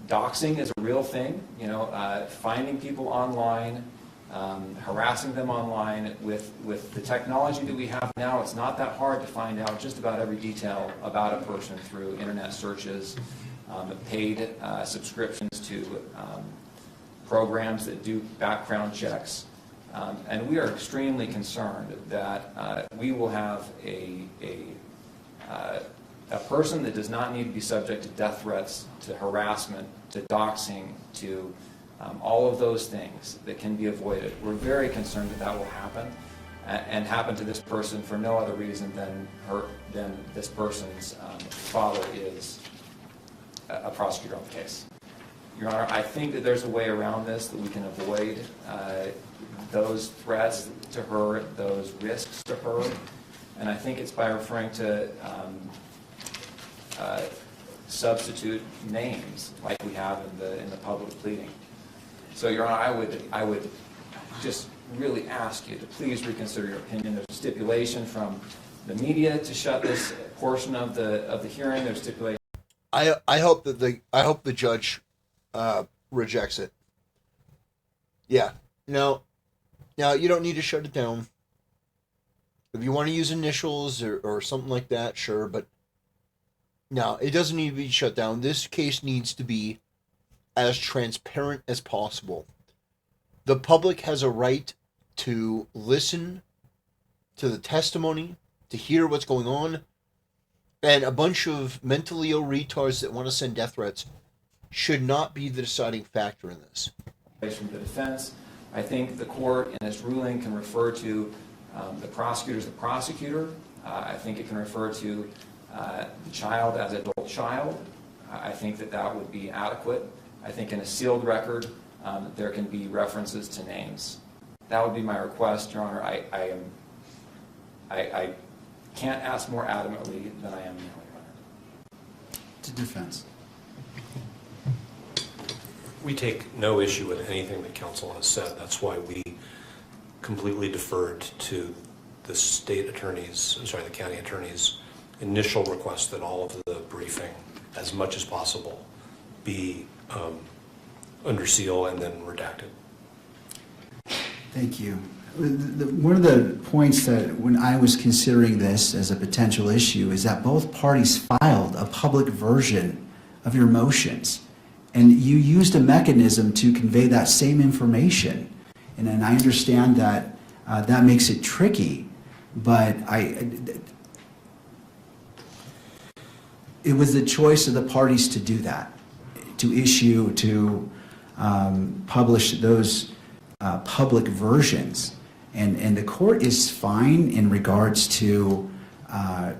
[SPEAKER 4] Doxing is a real thing. You know, finding people online, harassing them online. With the technology that we have now, it's not that hard to find out just about every detail about a person through internet searches, paid subscriptions to programs that do background checks. And we are extremely concerned that we will have a person that does not need to be subject to death threats, to harassment, to doxing, to all of those things that can be avoided. We're very concerned that that will happen, and happen to this person for no other reason than this person's father is a prosecutor on the case. Your Honor, I think that there's a way around this, that we can avoid those threats to her, those risks to her, and I think it's by referring to substitute names like we have in the public pleading. So, Your Honor, I would just really ask you to please reconsider your opinion. There's a stipulation from the media to shut this portion of the hearing. There's stipulation.
[SPEAKER 1] I hope that the judge rejects it. Yeah. Now you don't need to shut it down. If you want to use initials or something like that, sure, but no, it doesn't need to be shut down. This case needs to be as transparent as possible. The public has a right to listen to the testimony, to hear what's going on, and a bunch of mentally ill retards that want to send death threats should not be the deciding factor in this.
[SPEAKER 4] From the defense, I think the court in its ruling can refer to the prosecutor as the prosecutor. I think it can refer to the child as adult child. I think that would be adequate. I think in a sealed record, there can be references to names. That would be my request, Your Honor. I can't ask more adamantly than I am now, Your Honor.
[SPEAKER 2] To defense.
[SPEAKER 3] We take no issue with anything that counsel has said. That's why we completely deferred to the the county attorney's initial request that all of the briefing, as much as possible, be under seal and then redacted.
[SPEAKER 2] Thank you. One of the points that when I was considering this as a potential issue is that both parties filed a public version of your motions, and you used a mechanism to convey that same information. And I understand that that makes it tricky, but it was the choice of the parties to do that, to publish those public versions. And the court is fine in regards to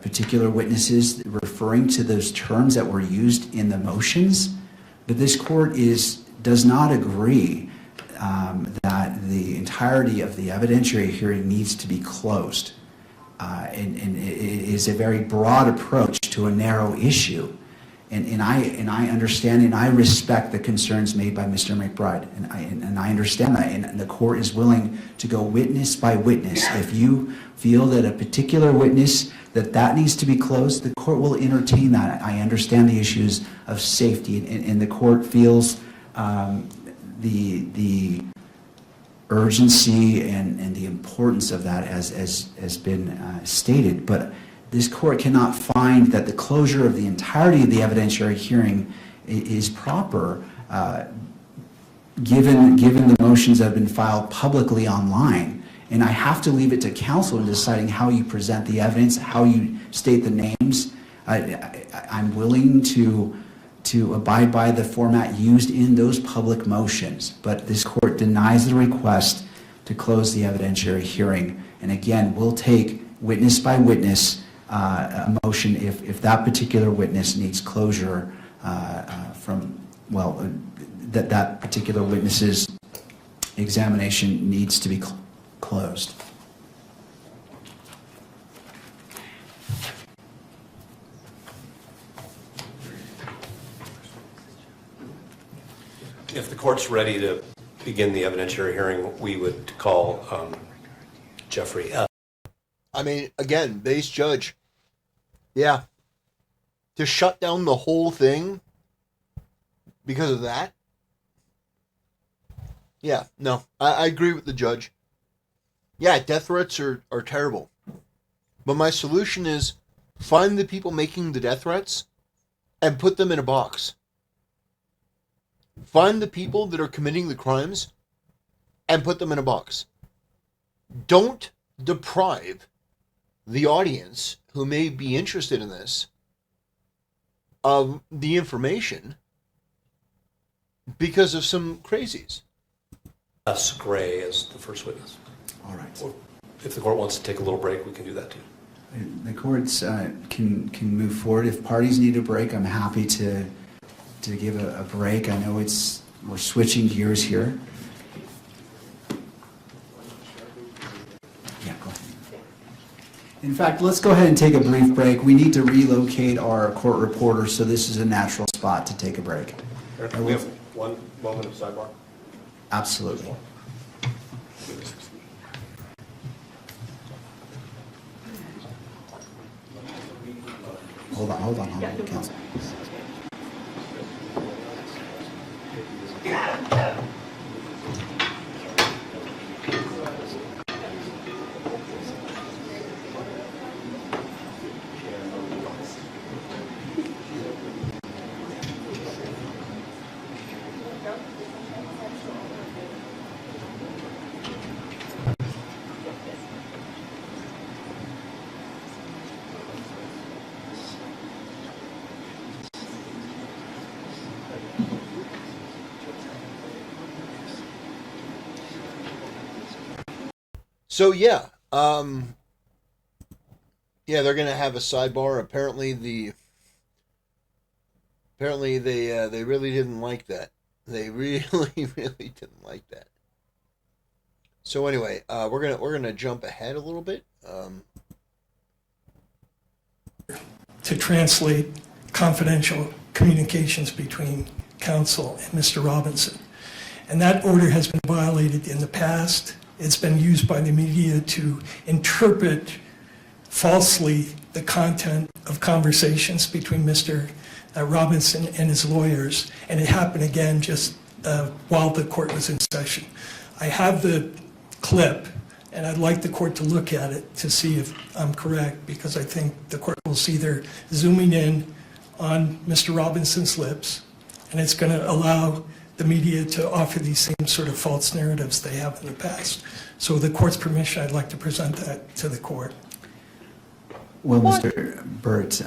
[SPEAKER 2] particular witnesses referring to those terms that were used in the motions, but this court does not agree that the entirety of the evidentiary hearing needs to be closed. And it is a very broad approach to a narrow issue. And I understand and I respect the concerns made by Mr. McBride, and I understand that, and the court is willing to go witness by witness. If you feel that a particular witness, that needs to be closed, the court will entertain that. I understand the issues of safety, and the court feels the urgency and the importance of that has been stated, but this court cannot find that the closure of the entirety of the evidentiary hearing is proper, given the motions that have been filed publicly online. And I have to leave it to counsel in deciding how you present the evidence, how you state the names. I'm willing to to abide by the format used in those public motions. But this court denies the request to close the evidentiary hearing. And again, we'll take witness by witness a motion if that particular witness needs closure that particular witness's examination needs to be closed.
[SPEAKER 3] If the court's ready to begin the evidentiary hearing, we would call Jeffrey F.
[SPEAKER 1] I mean, again, base judge. Yeah. To shut down the whole thing because of that? Yeah, no, I agree with the judge. Yeah, death threats are terrible. But my solution is find the people making the death threats and put them in a box. Find the people that are committing the crimes and put them in a box. Don't deprive the audience who may be interested in this of the information because of some crazies.
[SPEAKER 3] S. Gray as the first witness.
[SPEAKER 2] All right.
[SPEAKER 3] Or if the court wants to take a little break, we can do that too.
[SPEAKER 2] The courts can move forward. If parties need a break, I'm happy to give a break. I know we're switching gears here. Yeah, go ahead. In fact, let's go ahead and take a brief break. We need to relocate our court reporter, so this is a natural spot to take a break.
[SPEAKER 3] We have one moment of sidebar.
[SPEAKER 2] Absolutely. Hold on, counsel.
[SPEAKER 1] So yeah, they're gonna have a sidebar. Apparently they really didn't like that. They really didn't like that. So anyway, we're gonna jump ahead a little bit.
[SPEAKER 8] To translate confidential communications between counsel and Mr. Robinson. And that order has been violated in the past. It's been used by the media to interpret falsely the content of conversations between Mr. Robinson and his lawyers. And it happened again just while the court was in session. I have the clip, and I'd like the court to look at it to see if I'm correct, because I think the court will see they're zooming in on Mr. Robinson's lips, and it's going to allow the media to offer these same sort of false narratives they have in the past. So with the court's permission, I'd like to present that to the court.
[SPEAKER 2] Well, Mr. Burt,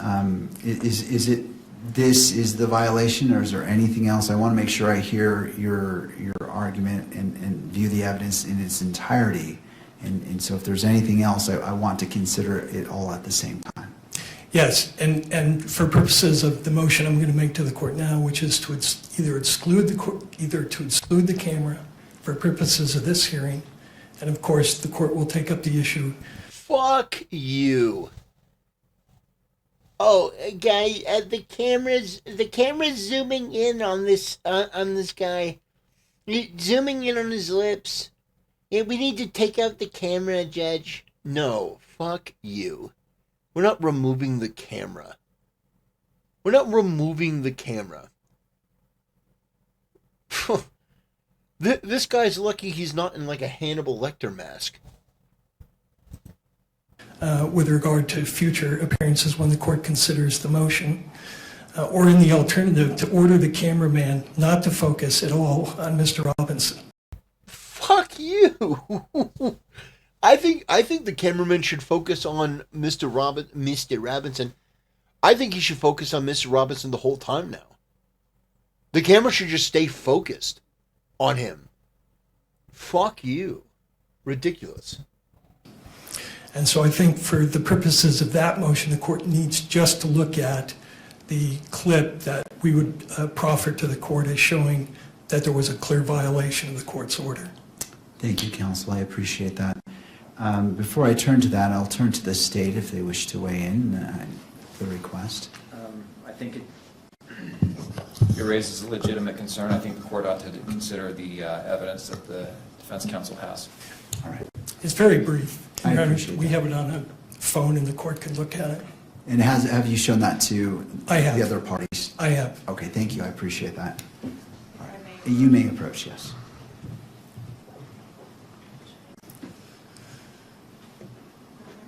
[SPEAKER 2] is it this is the violation, or is there anything else? I want to make sure I hear your argument and view the evidence in its entirety. And so if there's anything else, I want to consider it all at the same time.
[SPEAKER 8] Yes, and for purposes of the motion I'm going to make to the court now, which is to either exclude the camera for purposes of this hearing, and of course the court will take up the issue.
[SPEAKER 1] Fuck you. Oh, guy, the camera's zooming in on this guy. Zooming in on his lips. Yeah, we need to take out the camera, Judge. No, fuck you. We're not removing the camera. We're not removing the camera. This guy's lucky he's not in like a Hannibal Lecter mask.
[SPEAKER 8] With regard to future appearances when the court considers the motion, or in the alternative, to order the cameraman not to focus at all on Mr. Robinson.
[SPEAKER 1] Fuck you! I think the cameraman should focus on Mr. Robinson. I think he should focus on Mr. Robinson the whole time now. The camera should just stay focused on him. Fuck you. Ridiculous.
[SPEAKER 8] And so I think for the purposes of that motion, the court needs just to look at the clip that we would proffer to the court as showing that there was a clear violation of the court's order.
[SPEAKER 2] Thank you, counsel. I appreciate that. Before I turn to that, I'll turn to the state if they wish to weigh in the request.
[SPEAKER 4] I think it raises a legitimate concern. I think the court ought to consider the evidence that the defense counsel has.
[SPEAKER 2] All right.
[SPEAKER 8] It's very brief.
[SPEAKER 2] I appreciate
[SPEAKER 8] We
[SPEAKER 2] that.
[SPEAKER 8] have it on a phone and the court can look at it.
[SPEAKER 2] And have you shown that to
[SPEAKER 8] I have.
[SPEAKER 2] the other parties?
[SPEAKER 8] I have.
[SPEAKER 2] Okay, thank you. I appreciate that. All right. You may approach, yes.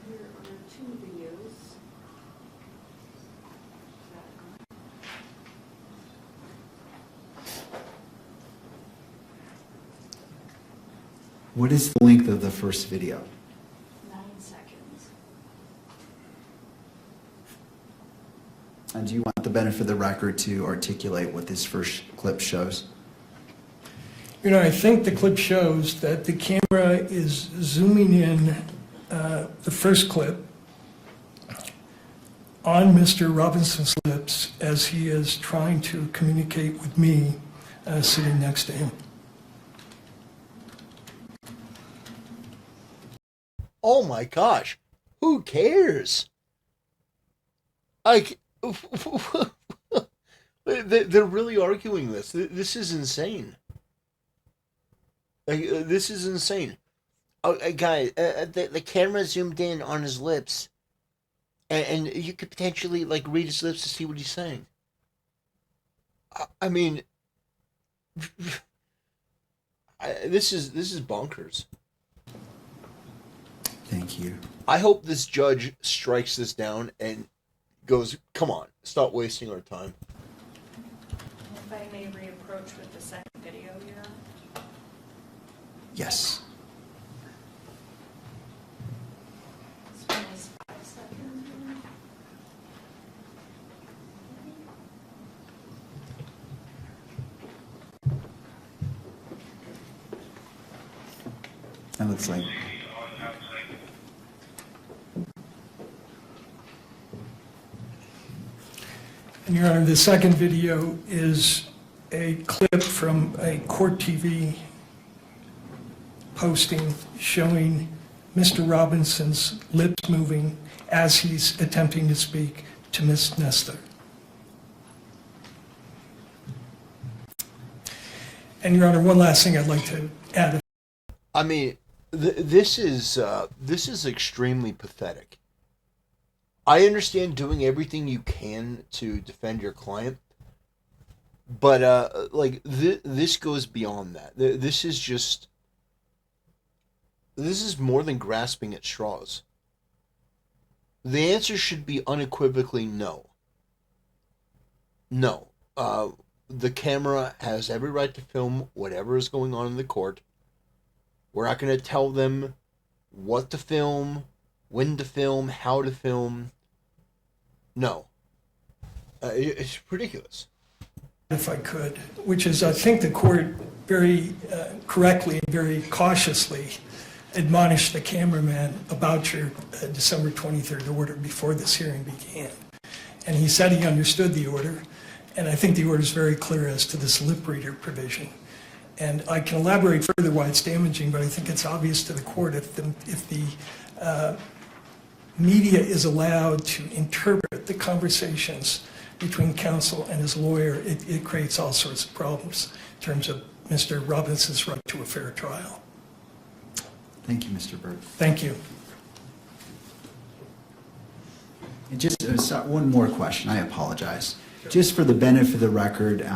[SPEAKER 9] Here are two videos.
[SPEAKER 2] What is the length of the first video?
[SPEAKER 9] 9 seconds.
[SPEAKER 2] And do you want the benefit of the record to articulate what this first clip shows?
[SPEAKER 8] You know, I think the clip shows that the camera is zooming in the first clip on Mr. Robinson's lips as he is trying to communicate with me sitting next to him.
[SPEAKER 1] Oh my gosh. Who cares? Like, they're really arguing this. This is insane. Like, this is insane. Oh, guys, the camera zoomed in on his lips, and you could potentially like read his lips to see what he's saying. I mean, this is bonkers.
[SPEAKER 2] Thank you.
[SPEAKER 1] I hope this judge strikes this down and goes, "Come on, stop wasting our time."
[SPEAKER 9] If I may reapproach with the second video here.
[SPEAKER 2] Yes.
[SPEAKER 9] This one is 5 seconds.
[SPEAKER 2] That looks like.
[SPEAKER 8] And Your Honor, the second video is a clip from a court TV posting showing Mr. Robinson's lips moving as he's attempting to speak to Ms. Nesta. And Your Honor, one last thing I'd like to add.
[SPEAKER 1] I mean, this is extremely pathetic. I understand doing everything you can to defend your client, but like this goes beyond that. This is more than grasping at straws. The answer should be unequivocally no. No. The camera has every right to film whatever is going on in the court. We're not going to tell them what to film, when to film, how to film. No. It's ridiculous.
[SPEAKER 8] If I could, which is, I think the court very correctly and very cautiously admonished the cameraman about your December 23rd order before this hearing began. And he said he understood the order, and I think the order is very clear as to this lip reader provision. And I can elaborate further why it's damaging, but I think it's obvious to the court if the media is allowed to interpret the conversations between counsel and his lawyer, it creates all sorts of problems in terms of Mr. Robinson's right to a fair trial.
[SPEAKER 2] Thank you, Mr. Burke.
[SPEAKER 8] Thank you.
[SPEAKER 2] And just one more question. I apologize. Just for the benefit of the record,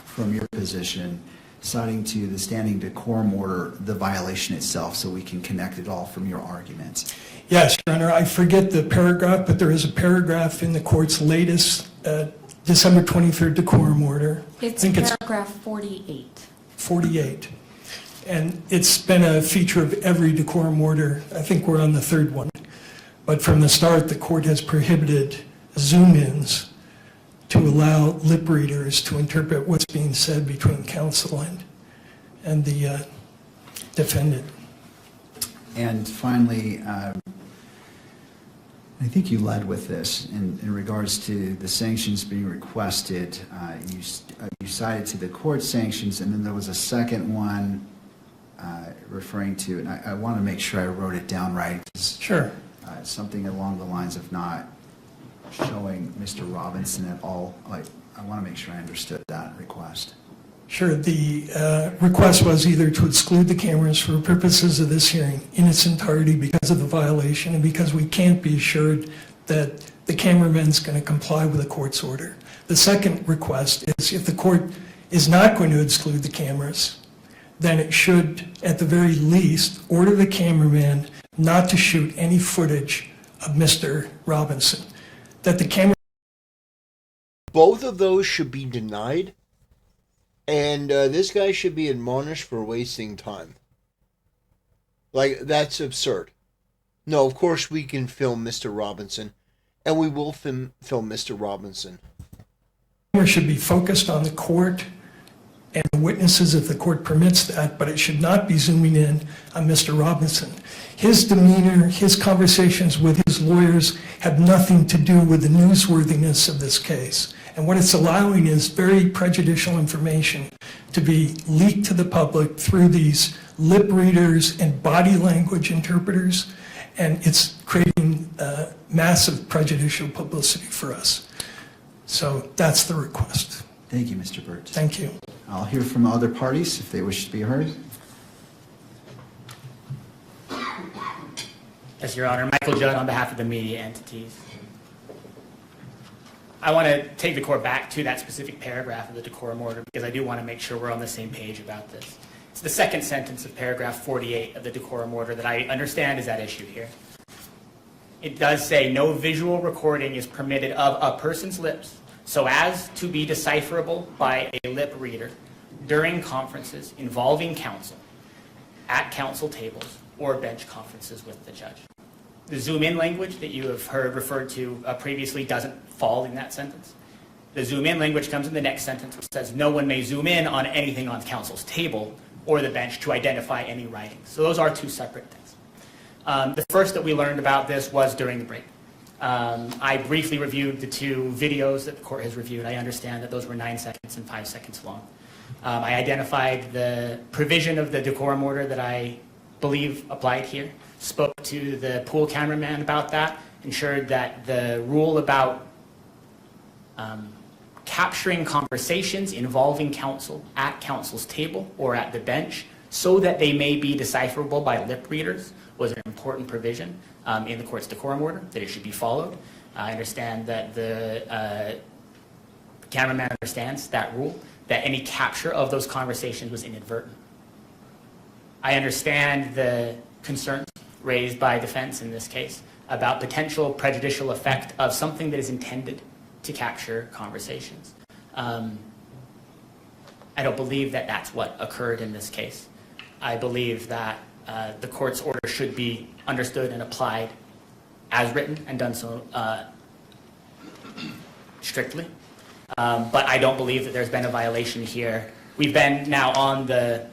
[SPEAKER 2] from your position, citing to the standing decorum order, the violation itself, so we can connect it all from your arguments.
[SPEAKER 8] Yes, Your Honor, I forget the paragraph, but there is a paragraph in the court's latest December 23rd decorum order.
[SPEAKER 9] It's
[SPEAKER 8] I think
[SPEAKER 9] paragraph 48.
[SPEAKER 8] 48. And it's been a feature of every decorum order. I think we're on the third one. But from the start, the court has prohibited zoom-ins to allow lip readers to interpret what's being said between counsel and the defendant.
[SPEAKER 2] And finally, I think you led with this in regards to the sanctions being requested. You cited to the court sanctions, and then there was a second one referring to, and I want to make sure I wrote it down right.
[SPEAKER 8] Sure.
[SPEAKER 2] Something along the lines of not showing Mr. Robinson at all. Like, I want to make sure I understood that request.
[SPEAKER 8] Sure. The request was either to exclude the cameras for purposes of this hearing in its entirety because of the violation and because we can't be assured that the cameraman's going to comply with the court's order. The second request is if the court is not going to exclude the cameras, then it should, at the very least, order the cameraman not to shoot any footage of Mr. Robinson. That the camera...
[SPEAKER 1] Both of those should be denied, and this guy should be admonished for wasting time. Like, that's absurd. No, of course we can film Mr. Robinson, and we will film Mr. Robinson.
[SPEAKER 8] camera should be focused on the court and the witnesses if the court permits that, but it should not be zooming in on Mr. Robinson. His demeanor, his conversations with his lawyers have nothing to do with the newsworthiness of this case. And what it's allowing is very prejudicial information to be leaked to the public through these lip readers and body language interpreters, and it's creating massive prejudicial publicity for us. So that's the request.
[SPEAKER 2] Thank you, Mr. Burt.
[SPEAKER 8] Thank you.
[SPEAKER 2] I'll hear from other parties if they wish to be heard.
[SPEAKER 6] Yes, Your Honor. Michael Judd on behalf of the media entities. I want to take the court back to that specific paragraph of the decorum order because I do want to make sure we're on the same page about this. It's the second sentence of paragraph 48 of the decorum order that I understand is at issue here. It does say no visual recording is permitted of a person's lips so as to be decipherable by a lip reader during conferences involving counsel, at counsel tables, or bench conferences with the judge. The zoom-in language that you have heard referred to previously doesn't fall in that sentence. The zoom-in language comes in the next sentence, which says no one may zoom in on anything on counsel's table or the bench to identify any writings. So those are two separate things. The first that we learned about this was during the break. I briefly reviewed the two videos that the court has reviewed. I understand that those were 9 seconds and 5 seconds long. I identified the provision of the decorum order that I believe applied here, spoke to the pool cameraman about that, ensured that the rule about capturing conversations involving counsel at counsel's table or at the bench so that they may be decipherable by lip readers was an important provision in the court's decorum order, that it should be followed. I understand that the cameraman understands that rule, that any capture of those conversations was inadvertent. I understand the concerns raised by defense in this case about potential prejudicial effect of something that is intended to capture conversations. I don't believe that that's what occurred in this case. I believe that the court's order should be understood and applied as written and done so strictly. But I don't believe that there's been a violation here. We've been now on the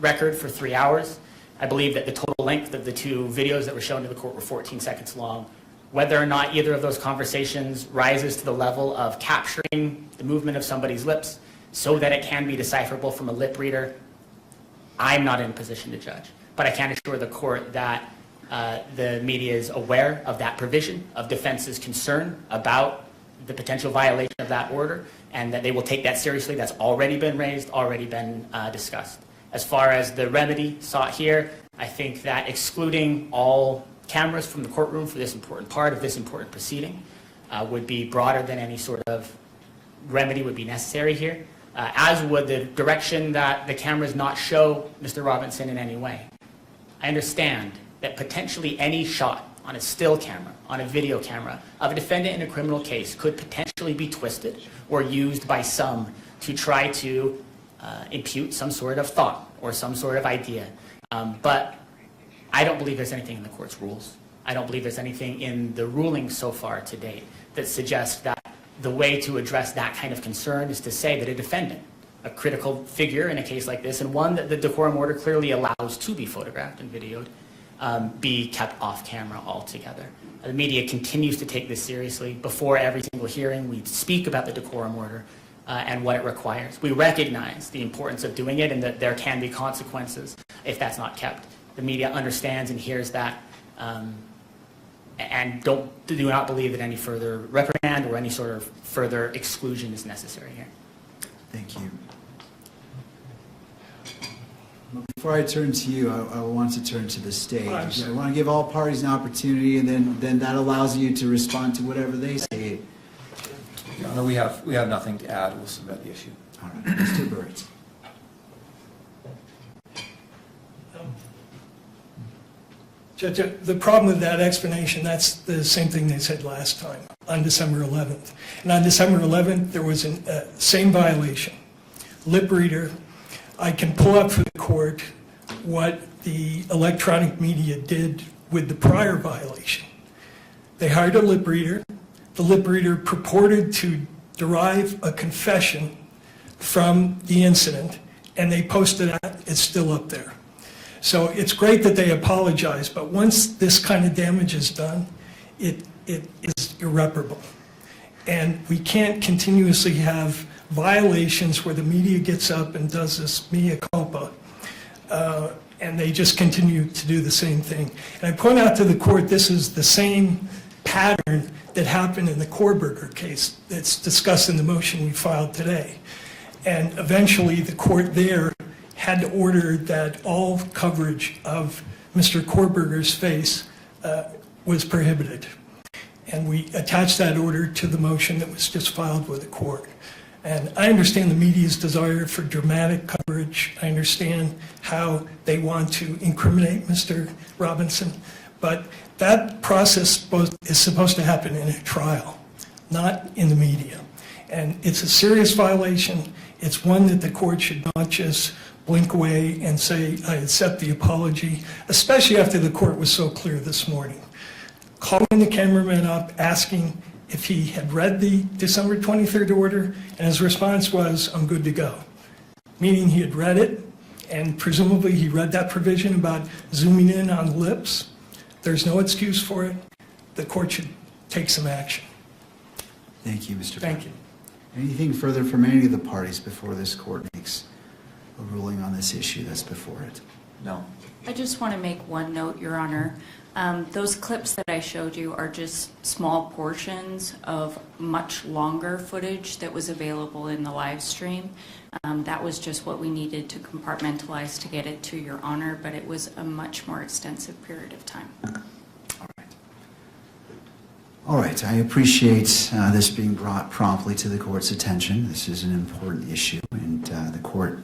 [SPEAKER 6] record for 3 hours. I believe that the total length of the two videos that were shown to the court were 14 seconds long. Whether or not either of those conversations rises to the level of capturing the movement of somebody's lips so that it can be decipherable from a lip reader, I'm not in a position to judge. But I can assure the court that the media is aware of that provision, of defense's concern about the potential violation of that order, and that they will take that seriously. That's already been raised, already been discussed. As far as the remedy sought here, I think that excluding all cameras from the courtroom for this important part of this important proceeding would be broader than any sort of remedy would be necessary here, as would the direction that the cameras not show Mr. Robinson in any way. I understand that potentially any shot on a still camera, on a video camera, of a defendant in a criminal case could potentially be twisted or used by some to try to impute some sort of thought or some sort of idea. But I don't believe there's anything in the court's rules. I don't believe there's anything in the ruling so far to date that suggests that the way to address that kind of concern is to say that a defendant, a critical figure in a case like this, and one that the decorum order clearly allows to be photographed and videoed, be kept off camera altogether. The media continues to take this seriously. Before every single hearing, we speak about the decorum order and what it requires. We recognize the importance of doing it and that there can be consequences if that's not kept. The media understands and hears that, and do not believe that any further reprimand or any sort of further exclusion is necessary here.
[SPEAKER 2] Thank you. Before I turn to you, I want to turn to the stage. I want to give all parties an opportunity, and then that allows you to respond to whatever they say.
[SPEAKER 4] Your Honor, we have nothing to add. We'll submit the issue.
[SPEAKER 2] All right, Mr. Burns.
[SPEAKER 8] Judge, the problem with that explanation, that's the same thing they said last time, on December 11th. And on December 11th, there was a same violation. Lip reader, I can pull up for the court what the electronic media did with the prior violation. They hired a lip reader. The lip reader purported to derive a confession from the incident, and they posted that. It's still up there. So it's great that they apologize, but once this kind of damage is done, it is irreparable. And we can't continuously have violations where the media gets up and does this mea culpa, and they just continue to do the same thing. And I point out to the court, this is the same pattern that happened in the Korberger case that's discussed in the motion we filed today. And eventually the court there had to order that all coverage of Mr. Korberger's face was prohibited. And we attached that order to the motion that was just filed with the court. And I understand the media's desire for dramatic coverage. I understand how they want to incriminate Mr. Robinson. But that process is supposed to happen in a trial, not in the media. And it's a serious violation. It's one that the court should not just blink away and say, I accept the apology, especially after the court was so clear this morning. Calling the cameraman up, asking if he had read the December 23rd order, and his response was, I'm good to go. Meaning he had read it, and presumably he read that provision about zooming in on the lips. There's no excuse for it. The court should take some action.
[SPEAKER 2] Thank you, Mr.
[SPEAKER 8] Thank you.
[SPEAKER 2] Anything further from any of the parties before this court makes a ruling on this issue that's before it?
[SPEAKER 4] No.
[SPEAKER 10] I just want to make one note, Your Honor. Those clips that I showed you are just small portions of much longer footage that was available in the live stream. That was just what we needed to compartmentalize to get it to Your Honor, but it was a much more extensive period of time.
[SPEAKER 2] All right, I appreciate this being brought promptly to the court's attention. This is an important issue, and the court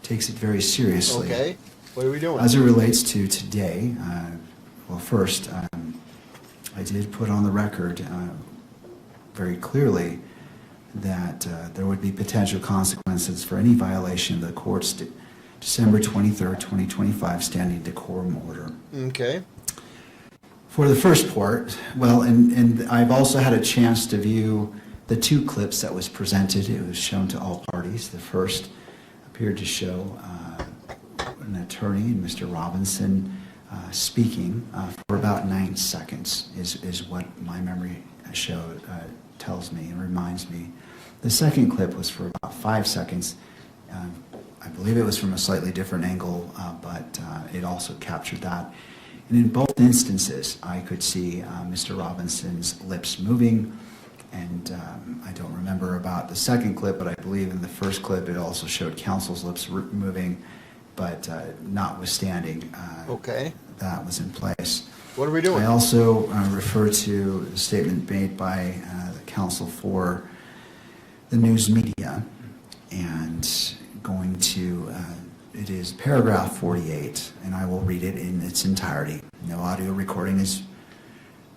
[SPEAKER 2] takes it very seriously.
[SPEAKER 1] Okay, what are we doing?
[SPEAKER 2] As it relates to today, well, first, I did put on the record very clearly that there would be potential consequences for any violation of the court's December 23rd, 2025 standing decorum order.
[SPEAKER 1] Okay.
[SPEAKER 2] For the first part, well, and I've also had a chance to view the two clips that was presented. It was shown to all parties. The first appeared to show an attorney, Mr. Robinson, speaking for about 9 seconds is what my memory tells me and reminds me. The second clip was for about 5 seconds. I believe it was from a slightly different angle, but it also captured that. And in both instances, I could see Mr. Robinson's lips moving, and I don't remember about the second clip, but I believe in the first clip it also showed counsel's lips moving, but notwithstanding
[SPEAKER 1] Okay.
[SPEAKER 2] that was in place.
[SPEAKER 1] What are we doing?
[SPEAKER 2] I also refer to the statement made by the counsel for the news media, and going to it is paragraph 48, and I will read it in its entirety. No audio recording is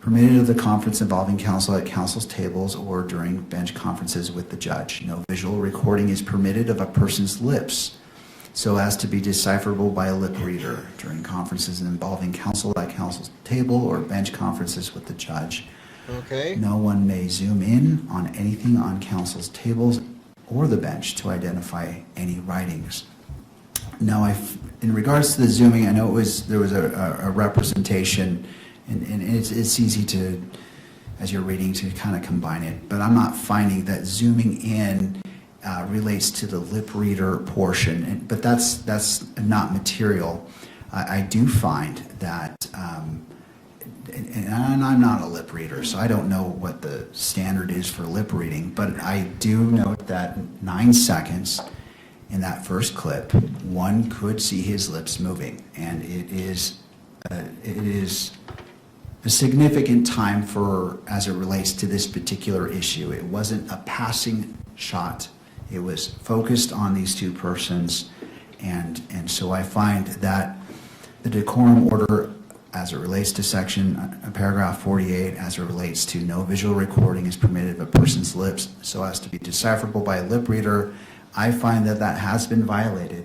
[SPEAKER 2] permitted of the conference involving counsel at counsel's tables or during bench conferences with the judge. No visual recording is permitted of a person's lips so as to be decipherable by a lip reader during conferences involving counsel at counsel's table or bench conferences with the judge.
[SPEAKER 1] Okay.
[SPEAKER 2] No one may zoom in on anything on council's tables or the bench to identify any writings. Now, in regards to the zooming, I know there was a representation, and it's easy to, as you're reading, to kind of combine it, but I'm not finding that zooming in relates to the lip reader portion, but that's not material. I do find that, and I'm not a lip reader, so I don't know what the standard is for lip reading, but I do note that 9 seconds in that first clip, one could see his lips moving, and it is a significant time as it relates to this particular issue. It wasn't a passing shot. It was focused on these two persons, and so I find that the decorum order, as it relates to paragraph 48, as it relates to no visual recording is permitted of a person's lips so as to be decipherable by a lip reader, I find that has been violated.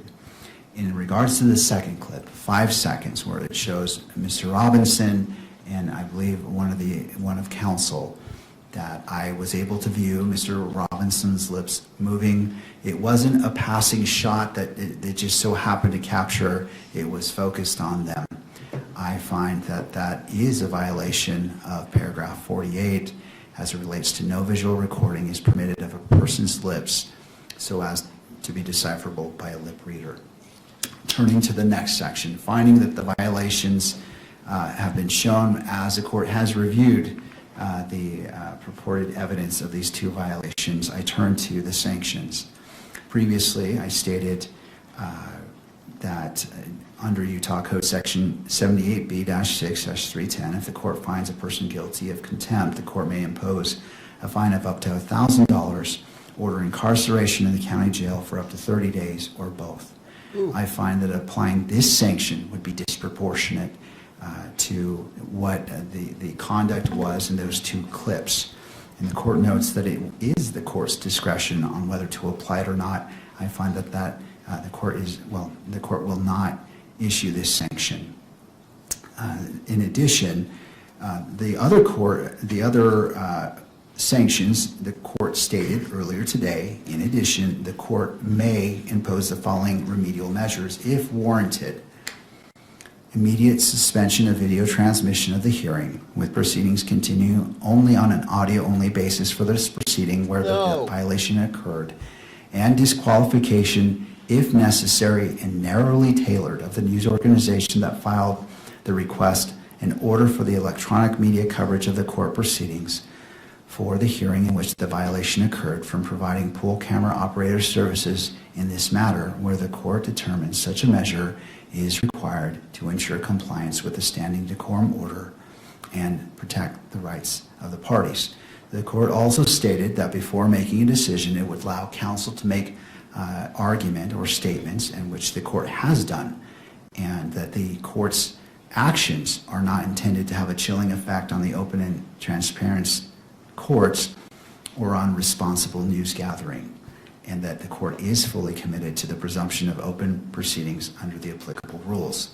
[SPEAKER 2] In regards to the second clip, 5 seconds, where it shows Mr. Robinson and I believe one of counsel, that I was able to view Mr. Robinson's lips moving. It wasn't a passing shot that it just so happened to capture. It was focused on them. I find that is a violation of paragraph 48 as it relates to no visual recording is permitted of a person's lips so as to be decipherable by a lip reader. Turning to the next section, finding that the violations have been shown as the court has reviewed the purported evidence of these two violations, I turn to the sanctions. Previously, I stated that under Utah Code Section 78B-6-310, if the court finds a person guilty of contempt, the court may impose a fine of up to $1,000, order incarceration in the county jail for up to 30 days, or both.
[SPEAKER 1] Ooh.
[SPEAKER 2] I find that applying this sanction would be disproportionate to what the conduct was in those two clips. And the court notes that it is the court's discretion on whether to apply it or not. I find that the court will not issue this sanction. In addition, the other sanctions, the court stated earlier today, in addition, the court may impose the following remedial measures if warranted. Immediate suspension of video transmission of the hearing, with proceedings continue only on an audio-only basis for this proceeding where the violation occurred, and disqualification, if necessary and narrowly tailored, of the news organization that filed the request in order for the electronic media coverage of the court proceedings for the hearing in which the violation occurred from providing pool camera operator services in this matter where the court determines such a measure is required to ensure compliance with the standing decorum order and protect the rights of the parties. The court also stated that before making a decision, it would allow counsel to make argument or statements, in which the court has done, and that the court's actions are not intended to have a chilling effect on the open and transparent courts or on responsible news gathering, and that the court is fully committed to the presumption of open proceedings under the applicable rules.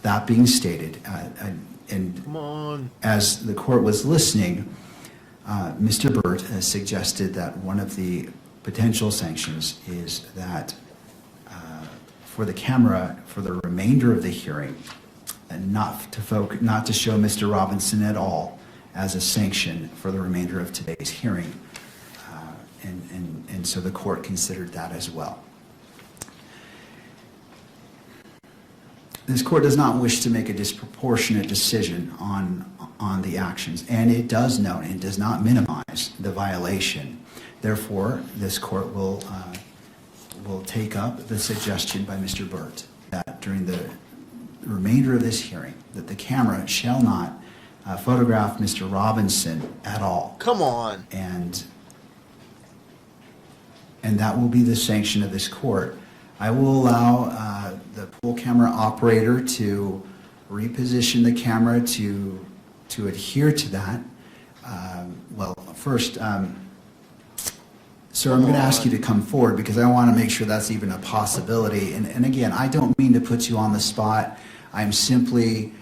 [SPEAKER 2] That being stated, and
[SPEAKER 1] Come on.
[SPEAKER 2] as the court was listening, Mr. Burt has suggested that one of the potential sanctions is that for the camera for the remainder of the hearing, and not to show Mr. Robinson at all as a sanction for the remainder of today's hearing. And so the court considered that as well. This court does not wish to make a disproportionate decision on the actions, and it does note and does not minimize the violation. Therefore, this court will take up the suggestion by Mr. Burt that during the remainder of this hearing, that the camera shall not photograph Mr. Robinson at all.
[SPEAKER 1] Come on.
[SPEAKER 2] And that will be the sanction of this court. I will allow the pool camera operator to reposition the camera to adhere to that. First, sir, I'm going to ask you to come forward because I want to make sure that's even a possibility. And again, I don't mean to put you on the spot. I'm simply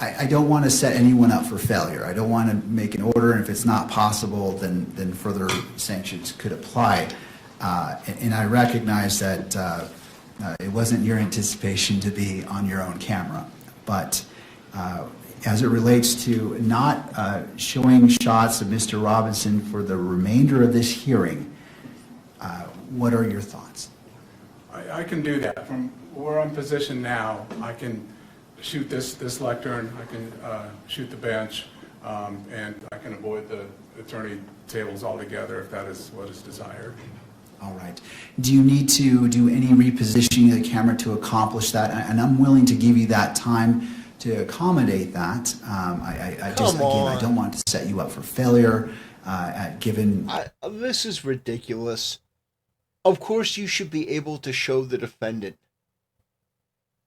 [SPEAKER 2] I don't want to set anyone up for failure. I don't want to make an order, and if it's not possible, then further sanctions could apply. And I recognize that it wasn't your anticipation to be on your own camera, but as it relates to not showing shots of Mr. Robinson for the remainder of this hearing, what are your thoughts?
[SPEAKER 11] I can do that. From where I'm positioned now, I can shoot this lectern, I can shoot the bench, and I can avoid the attorney tables altogether if that is what is desired.
[SPEAKER 2] All right. Do you need to do any repositioning of the camera to accomplish that? And I'm willing to give you that time to accommodate that. I don't want to set you up for failure.
[SPEAKER 1] This is ridiculous. Of course, you should be able to show the defendant.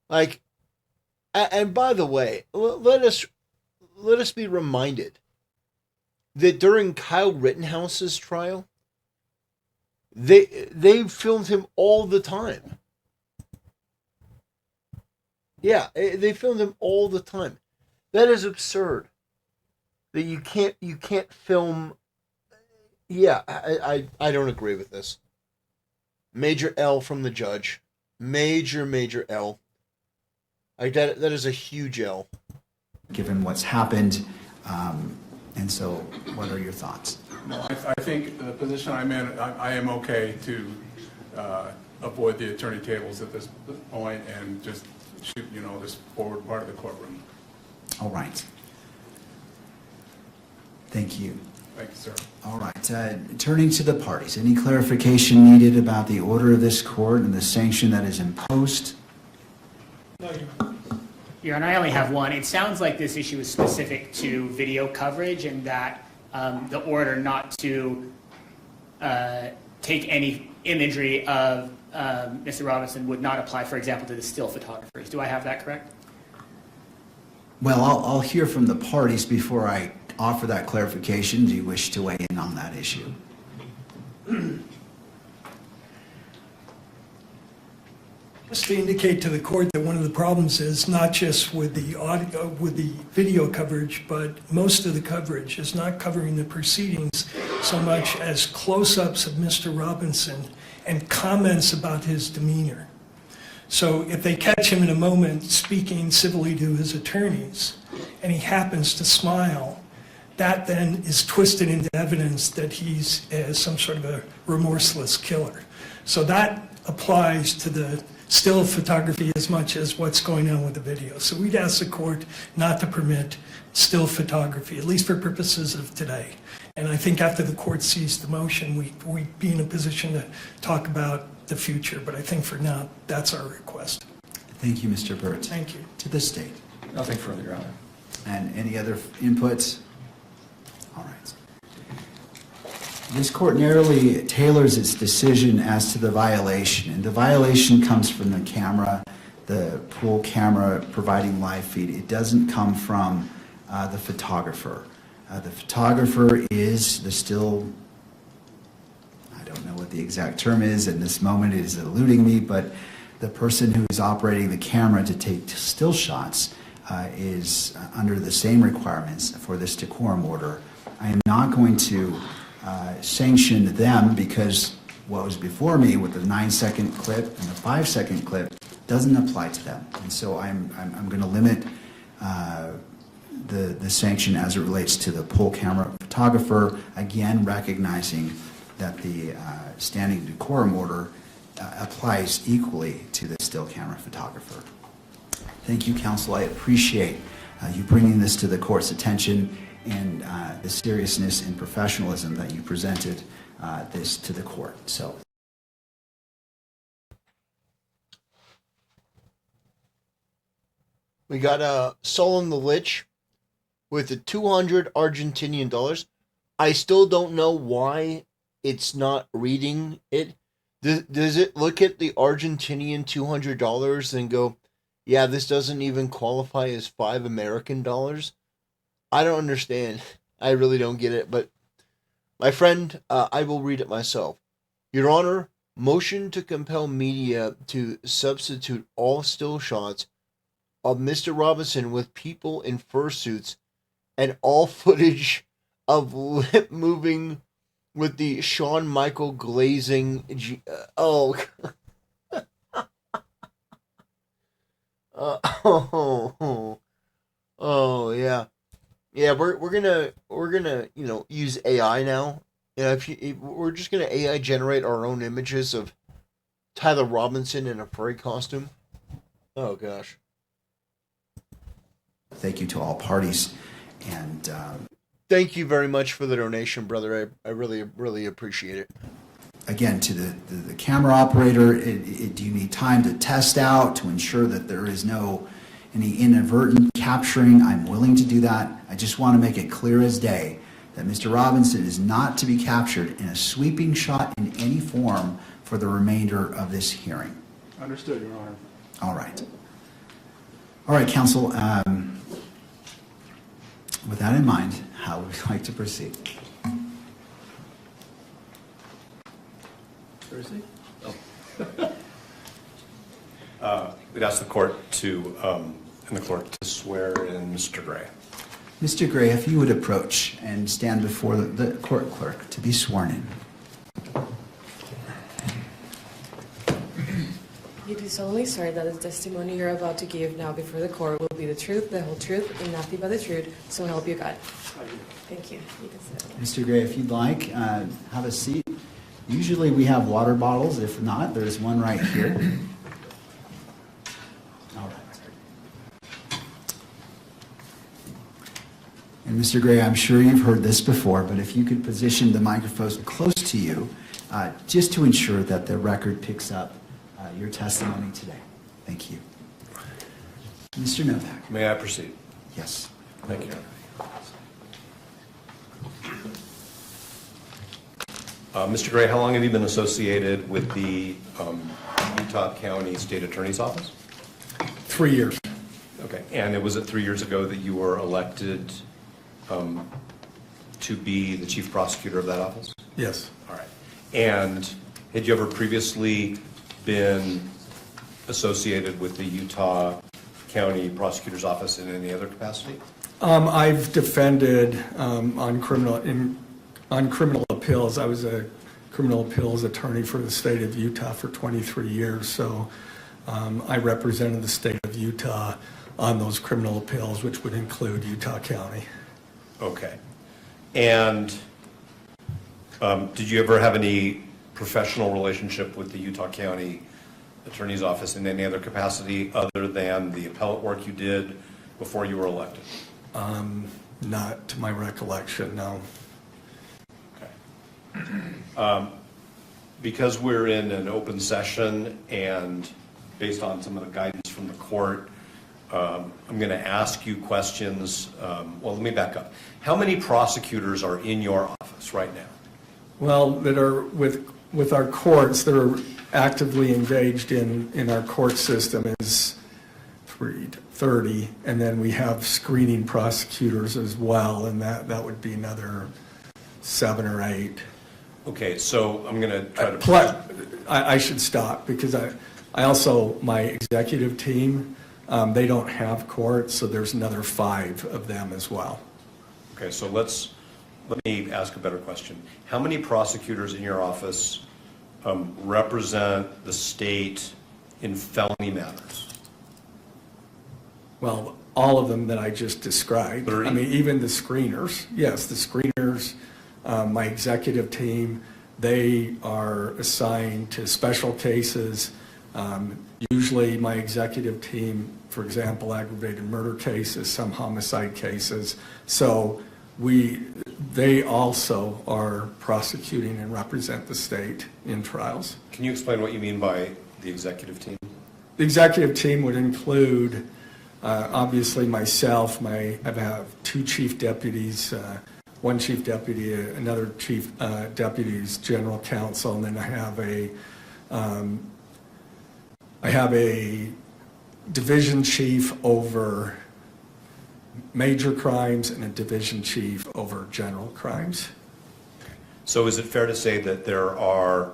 [SPEAKER 1] Like, and by the way, let us be reminded that during Kyle Rittenhouse's trial, they filmed him all the time. Yeah, they filmed him all the time. That is absurd. That you can't film. Yeah, I don't agree with this. Major L from the judge. Major L. That is a huge L.
[SPEAKER 2] Given what's happened, and so what are your thoughts?
[SPEAKER 11] No, I think the position I'm in, I am okay to avoid the attorney tables at this point and just shoot, this forward part of the courtroom.
[SPEAKER 2] All right. Thank you.
[SPEAKER 11] Thank you, sir.
[SPEAKER 2] All right. Turning to the parties, any clarification needed about the order of this court and the sanction that is imposed?
[SPEAKER 6] Your Honor, I only have one. It sounds like this issue is specific to video coverage and that the order not to take any imagery of Mr. Robinson would not apply, for example, to the still photographers. Do I have that correct?
[SPEAKER 2] Well, I'll hear from the parties before I offer that clarification. Do you wish to weigh in on that issue?
[SPEAKER 8] Just to indicate to the court that one of the problems is not just with the audio, with the video coverage, but most of the coverage is not covering the proceedings so much as close-ups of Mr. Robinson and comments about his demeanor. So if they catch him in a moment speaking civilly to his attorneys and he happens to smile, that then is twisted into evidence that he's some sort of a remorseless killer. So that applies to the still photography as much as what's going on with the video. So we'd ask the court not to permit still photography, at least for purposes of today. And I think after the court sees the motion, we'd be in a position to talk about the future. But I think for now, that's our request.
[SPEAKER 2] Thank you, Mr. Burt.
[SPEAKER 8] Thank you.
[SPEAKER 2] To the state.
[SPEAKER 4] Nothing further, Your Honor.
[SPEAKER 2] And any other inputs? All right. This court narrowly tailors its decision as to the violation, and the violation comes from the camera, the pool camera providing live feed. It doesn't come from the photographer. The photographer is the still, I don't know what the exact term is, in this moment it is eluding me, but the person who is operating the camera to take still shots is under the same requirements for this decorum order. I am not going to sanction them because what was before me with the 9-second clip and the 5-second clip doesn't apply to them. And so I'm going to limit the sanction as it relates to the pool camera photographer, again recognizing that the standing decorum order applies equally to the still camera photographer. Thank you, counsel. I appreciate you bringing this to the court's attention and the seriousness and professionalism that you presented this to the court. So.
[SPEAKER 1] We got Solon the Lich with the 200 Argentinian dollars. I still don't know why it's not reading it. Does it look at the Argentinian $200 and go, yeah, this doesn't even qualify as $5 American? I don't understand. I really don't get it. But my friend, I will read it myself. Your Honor, motion to compel media to substitute all still shots of Mr. Robinson with people in fursuits and all footage of lip moving with the Shawn Michael glazing. Oh. Oh yeah. Yeah, we're gonna use AI now. If we're just gonna AI generate our own images of Tyler Robinson in a furry costume. Oh gosh.
[SPEAKER 2] Thank you to all parties. And
[SPEAKER 1] Thank you very much for the donation, brother. I really appreciate it.
[SPEAKER 2] again, to the camera operator, do you need time to test out to ensure that there is no any inadvertent capturing? I'm willing to do that. I just want to make it clear as day that Mr. Robinson is not to be captured in a sweeping shot in any form for the remainder of this hearing.
[SPEAKER 11] Understood, Your Honor.
[SPEAKER 2] All right. All right, counsel. With that in mind, how would you like to proceed?
[SPEAKER 5] Thursday?
[SPEAKER 3] We'd ask the court to, and the clerk to swear in Mr. Gray.
[SPEAKER 2] Mr. Gray, if you would approach and stand before the court clerk to be sworn in.
[SPEAKER 12] You do solemnly swear that the testimony you're about to give now before the court will be the truth, the whole truth, and nothing but the truth, so help you God. Thank you. You can sit.
[SPEAKER 2] Mr. Gray, if you'd like, have a seat. Usually we have water bottles. If not, there's one right here. All right. And Mr. Gray, I'm sure you've heard this before, but if you could position the microphone close to you, just to ensure that the record picks up your testimony today. Thank you. Mr. Novak.
[SPEAKER 3] May I proceed?
[SPEAKER 2] Yes.
[SPEAKER 3] Thank you. Mr. Gray, how long have you been associated with the Utah County State Attorney's Office?
[SPEAKER 5] 3 years.
[SPEAKER 3] Okay, and was it 3 years ago that you were elected to be the chief prosecutor of that office?
[SPEAKER 5] Yes.
[SPEAKER 3] All right. And had you ever previously been associated with the Utah County Prosecutor's Office in any other capacity?
[SPEAKER 5] I've defended on criminal appeals. I was a criminal appeals attorney for the state of Utah for 23 years, so I represented the state of Utah on those criminal appeals, which would include Utah County.
[SPEAKER 3] Okay. And did you ever have any professional relationship with the Utah County Attorney's Office in any other capacity other than the appellate work you did before you were elected?
[SPEAKER 5] Not to my recollection, no.
[SPEAKER 3] Okay. Because we're in an open session and based on some of the guidance from the court, I'm going to ask you questions. Well, let me back up. How many prosecutors are in your office right now?
[SPEAKER 5] Well, that are with our courts that are actively engaged in our court system is 30, and then we have screening prosecutors as well, and that would be another 7 or 8.
[SPEAKER 3] Okay, so I'm going to try to...
[SPEAKER 5] I should stop because I also, my executive team, they don't have courts, so there's another 5 of them as well.
[SPEAKER 3] Okay, so let me ask a better question. How many prosecutors in your office represent the state in felony matters?
[SPEAKER 5] Well, all of them that I just described.
[SPEAKER 3] 30?
[SPEAKER 5] I mean, even the screeners. Yes, the screeners, my executive team, they are assigned to special cases. Usually my executive team, for example, aggravated murder cases, some homicide cases. So they also are prosecuting and represent the state in trials.
[SPEAKER 3] Can you explain what you mean by the executive team?
[SPEAKER 5] The executive team would include, obviously, myself. I have 2 chief deputies, one chief deputy, another chief deputy's general counsel, and then I have a division chief over major crimes and a division chief over general crimes.
[SPEAKER 3] So is it fair to say that there are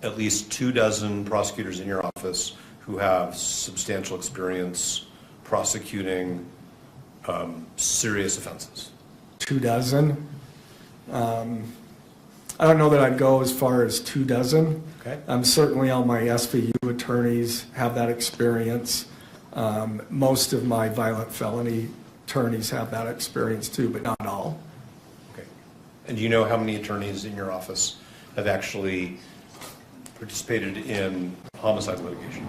[SPEAKER 3] at least 24 prosecutors in your office who have substantial experience prosecuting serious offenses?
[SPEAKER 5] 24. I don't know that I'd go as far as 24.
[SPEAKER 3] Okay.
[SPEAKER 5] Certainly all my SVU attorneys have that experience. Most of my violent felony attorneys have that experience too, but not all.
[SPEAKER 3] Okay. And do you know how many attorneys in your office have actually participated in homicide litigation?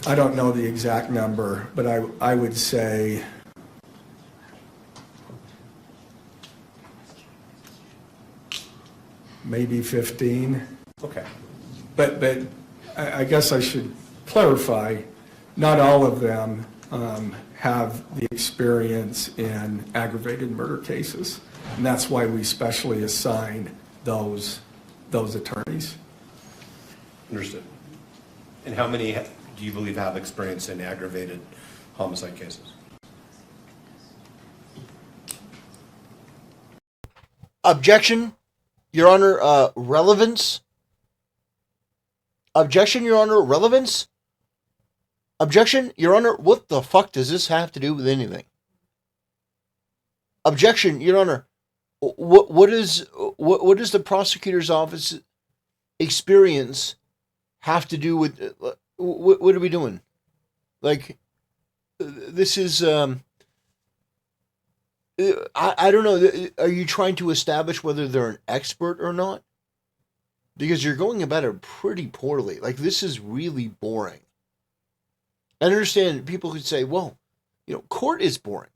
[SPEAKER 5] I don't know the exact number, but I would say maybe 15.
[SPEAKER 3] Okay.
[SPEAKER 5] But I guess I should clarify, not all of them have the experience in aggravated murder cases. And that's why we specially assign those attorneys.
[SPEAKER 3] Understood. And how many do you believe have experience in aggravated homicide cases?
[SPEAKER 1] Objection, Your Honor, relevance. Objection, Your Honor, relevance. Objection, Your Honor, what the fuck does this have to do with anything? Objection, Your Honor, what is the prosecutor's office experience have to do with, what are we doing? Like, this is, I don't know, are you trying to establish whether they're an expert or not? Because you're going about it pretty poorly. Like, this is really boring. I understand people could say, well, court is boring.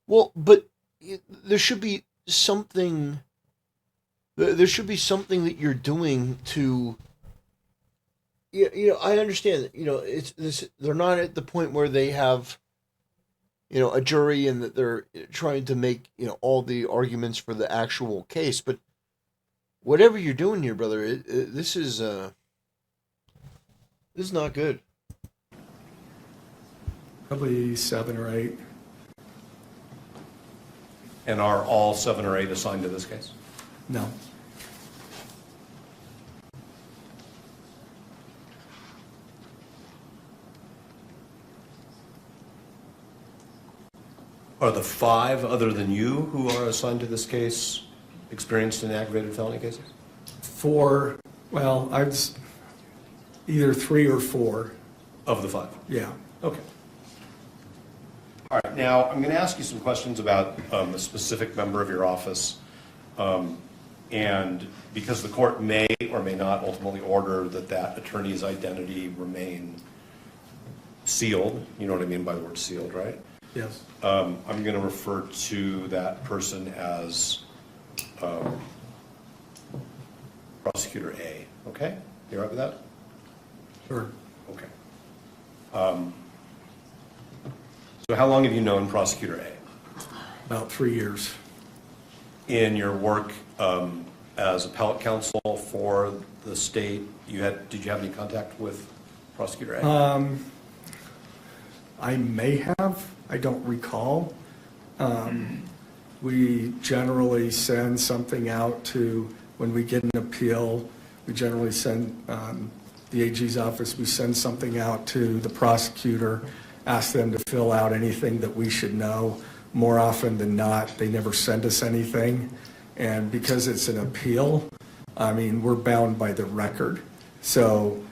[SPEAKER 1] Well, but there should be something, that you're doing to, I understand that, it's this, they're not at the point where they have, a jury and that they're trying to make, all the arguments for the actual case. But whatever you're doing here, brother, this is not good.
[SPEAKER 5] Probably 7 or 8.
[SPEAKER 3] And are all 7 or 8 assigned to this case?
[SPEAKER 5] No.
[SPEAKER 3] Are the 5 other than you who are assigned to this case experienced in aggravated felony cases?
[SPEAKER 5] 4, well, either 3 or 4.
[SPEAKER 3] Of the 5?
[SPEAKER 5] Yeah.
[SPEAKER 3] Okay. All right, now I'm going to ask you some questions about a specific member of your office. And because the court may or may not ultimately order that attorney's identity remain sealed, you know what I mean by the word sealed, right?
[SPEAKER 5] Yes.
[SPEAKER 3] I'm going to refer to that person as Prosecutor A, okay? You all right with that?
[SPEAKER 5] Sure.
[SPEAKER 3] Okay. So how long have you known Prosecutor A?
[SPEAKER 5] About 3 years.
[SPEAKER 3] In your work as appellate counsel for the state, did you have any contact with Prosecutor A?
[SPEAKER 5] I may have. I don't recall. We generally send something out to, when we get an appeal, we generally send, the AG's office, we send something out to the prosecutor, ask them to fill out anything that we should know. More often than not, they never send us anything. And because it's an appeal, we're bound by the record. So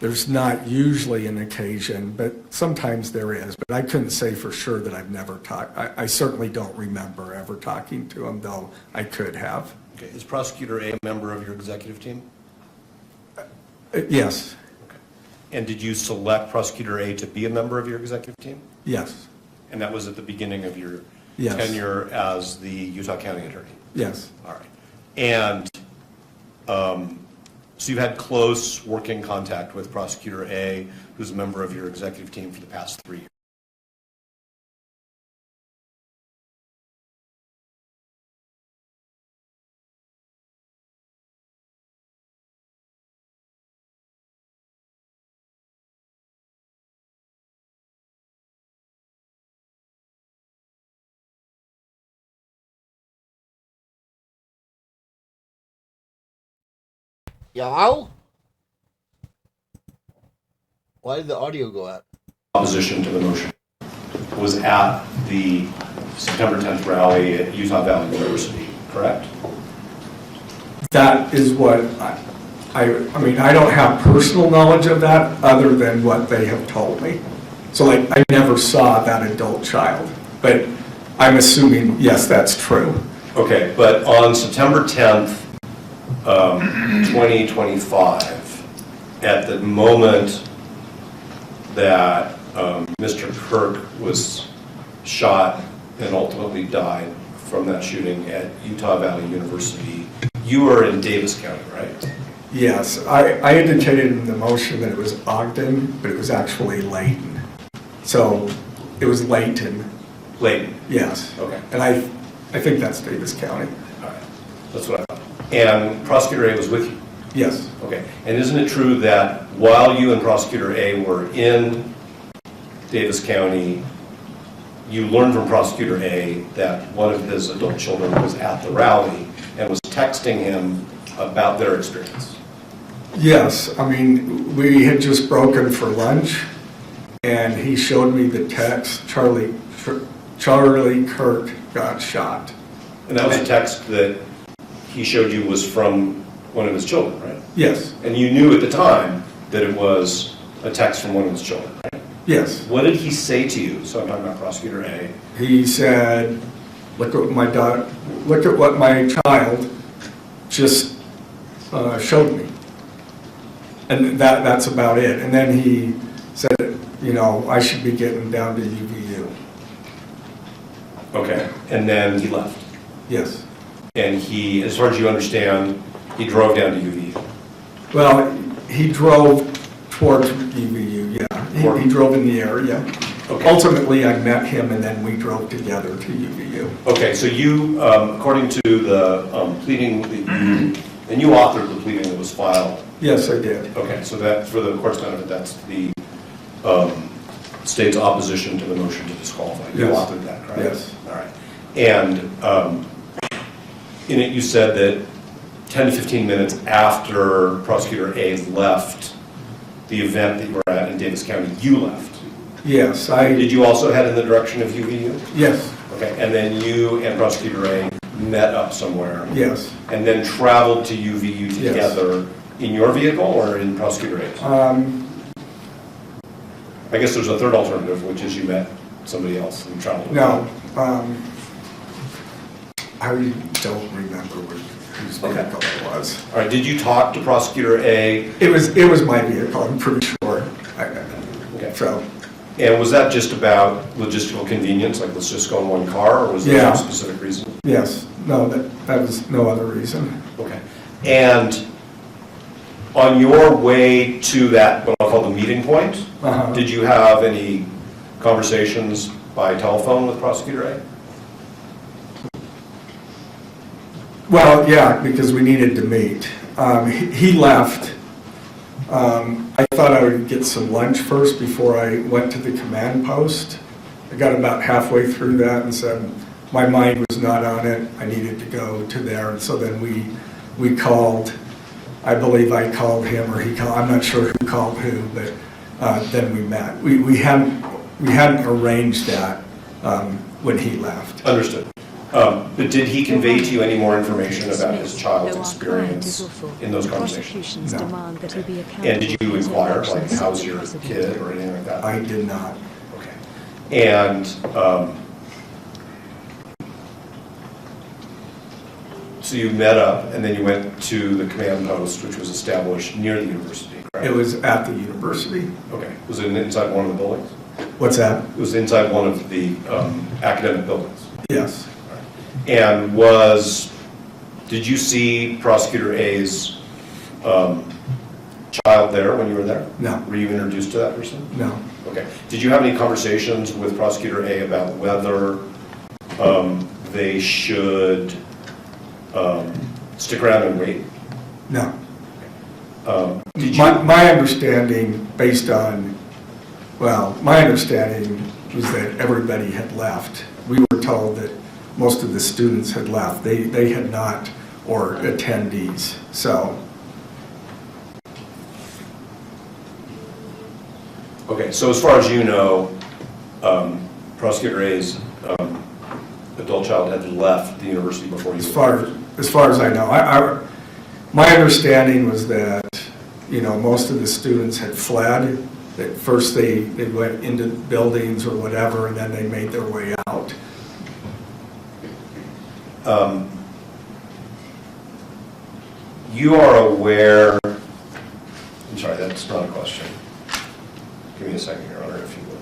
[SPEAKER 5] there's not usually an occasion, but sometimes there is. But I couldn't say for sure that I've never talked. I certainly don't remember ever talking to him, though I could have.
[SPEAKER 3] Okay. Is Prosecutor A member of your executive team?
[SPEAKER 5] Yes.
[SPEAKER 3] Okay. And did you select Prosecutor A to be a member of your executive team?
[SPEAKER 5] Yes.
[SPEAKER 3] And that was at the beginning of your
[SPEAKER 5] Yes.
[SPEAKER 3] tenure as the Utah County Attorney?
[SPEAKER 5] Yes.
[SPEAKER 3] All right. And so you've had close working contact with Prosecutor A, who's a member of your executive team for the past 3 years.
[SPEAKER 1] Hello? Why did the audio go out?
[SPEAKER 3] Opposition to the motion was at the September 10th rally at Utah Valley University, correct?
[SPEAKER 5] That is what I mean, I don't have personal knowledge of that other than what they have told me. So like, I never saw that adult child, but I'm assuming, yes, that's true.
[SPEAKER 3] Okay, but on September 10th, 2025, at the moment that Mr. Kirk was shot and ultimately died from that shooting at Utah Valley University, you were in Davis County, right?
[SPEAKER 5] Yes, I indicated in the motion that it was Ogden, but it was actually Layton. So it was Layton,
[SPEAKER 3] Layton.
[SPEAKER 5] yes.
[SPEAKER 3] Okay.
[SPEAKER 5] And I think that's Davis County.
[SPEAKER 3] All right, that's what I thought. And Prosecutor A was with you?
[SPEAKER 5] Yes,
[SPEAKER 3] Okay, and isn't it true that while you and Prosecutor A were in Davis County, you learned from Prosecutor A that one of his adult children was at the rally and was texting him about their experience?
[SPEAKER 5] yes. I mean, we had just broken for lunch, and he showed me the text, Charlie Kirk got shot.
[SPEAKER 3] And that was a text that he showed you was from one of his children, right?
[SPEAKER 5] Yes,
[SPEAKER 3] And you knew at the time that it was a text from one of his children, right?
[SPEAKER 5] yes.
[SPEAKER 3] What did he say to you? So I'm talking about Prosecutor A.
[SPEAKER 5] He said, look at what my child just showed me. And that's about it. And then he said, you know, I should be getting down to UVU.
[SPEAKER 3] Okay, and then he left.
[SPEAKER 5] Yes.
[SPEAKER 3] And he, as far as you understand, he drove down to UVU.
[SPEAKER 5] Well, he drove towards UVU, yeah. He drove in the area.
[SPEAKER 3] Okay.
[SPEAKER 5] Ultimately, I met him and then we drove together to UVU.
[SPEAKER 3] Okay, so you, according to the pleading that you, and you authored the pleading that was filed.
[SPEAKER 5] Yes, I did.
[SPEAKER 3] Okay, so that, for the court's benefit, that's the state's opposition to the motion to disqualify. You
[SPEAKER 5] Yes.
[SPEAKER 3] authored that, correct?
[SPEAKER 5] Yes.
[SPEAKER 3] All right. And in it, you said that 10 to 15 minutes after Prosecutor A left the event that you were at in Davis County, you left.
[SPEAKER 5] Yes,
[SPEAKER 3] Did you also head in the direction of UVU?
[SPEAKER 5] yes,
[SPEAKER 3] Okay, and then you and Prosecutor A met up somewhere?
[SPEAKER 5] yes.
[SPEAKER 3] And then traveled to UVU
[SPEAKER 5] Yes.
[SPEAKER 3] together in your vehicle or in Prosecutor A's? I guess there's a third alternative, which is you met somebody else and traveled with
[SPEAKER 5] No,
[SPEAKER 3] them.
[SPEAKER 5] I don't remember whose vehicle it was.
[SPEAKER 3] All right, did you talk to Prosecutor A?
[SPEAKER 5] It was my vehicle, I'm pretty sure.
[SPEAKER 3] Okay.
[SPEAKER 5] So,
[SPEAKER 3] And was that just about logistical convenience, like let's just go in one car, or was there
[SPEAKER 5] Yeah.
[SPEAKER 3] some specific reason?
[SPEAKER 5] yes, no, that was no other reason.
[SPEAKER 3] Okay. And on your way to that, what I'll call the meeting point,
[SPEAKER 5] Uh-huh.
[SPEAKER 3] did you have any conversations by telephone with Prosecutor A?
[SPEAKER 5] Well, yeah, because we needed to meet. He left. I thought I would get some lunch first before I went to the command post. I got about halfway through that and said, my mind was not on it. I needed to go to there. And so then we called. I believe I called him or he called. I'm not sure who called who, but then we met. We hadn't arranged that when he left.
[SPEAKER 3] Understood. But did he convey to you any more information about his child's experience in those conversations?
[SPEAKER 5] No.
[SPEAKER 3] And did you inquire, like, how's your kid or anything like that?
[SPEAKER 5] I did not.
[SPEAKER 3] Okay. And so you met up and then you went to the command post, which was established near the university, correct?
[SPEAKER 5] It was at the university.
[SPEAKER 3] Okay. Was it inside one of the buildings?
[SPEAKER 5] What's that?
[SPEAKER 3] It was inside one of the academic buildings.
[SPEAKER 5] Yes.
[SPEAKER 3] And did you see Prosecutor A's child there when you were there?
[SPEAKER 5] No.
[SPEAKER 3] Were you introduced to that person?
[SPEAKER 5] No.
[SPEAKER 3] Okay. Did you have any conversations with Prosecutor A about whether they should stick around and wait?
[SPEAKER 5] No.
[SPEAKER 3] Did you?
[SPEAKER 5] My understanding, my understanding was that everybody had left. We were told that most of the students had left. They had not, or attendees, so.
[SPEAKER 3] Okay, so as far as you know, Prosecutor A's adult child had left the university before you.
[SPEAKER 5] As far as I know, my understanding was that, most of the students had fled. That first they went into buildings or whatever, and then they made their way out.
[SPEAKER 3] You are aware, I'm sorry, that's not a question. Give me a second, Your Honor, if you would.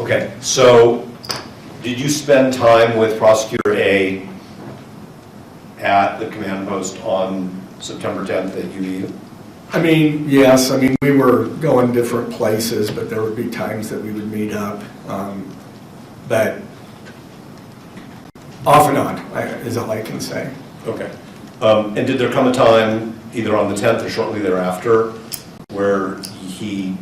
[SPEAKER 3] Okay, so did you spend time with Prosecutor A at the command post on September 10th at UVU?
[SPEAKER 5] Yes, we were going different places, but there would be times that we would meet up. But off and on is all I can say.
[SPEAKER 3] Okay. And did there come a time, either on the 10th or shortly thereafter, where he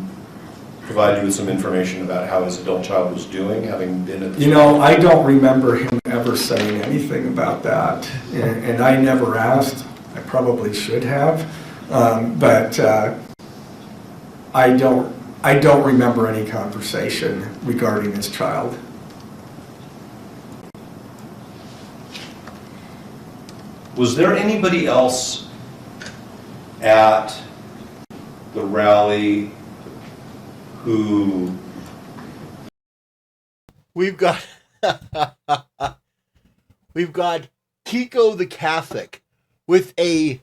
[SPEAKER 3] provided you with some information about how his adult child was doing, having been at the
[SPEAKER 5] I don't remember him ever saying anything about that, and I never asked. I probably should have, but I don't remember any conversation regarding his child.
[SPEAKER 3] Was there anybody else at the rally who...
[SPEAKER 1] We've got Kiko the Catholic with a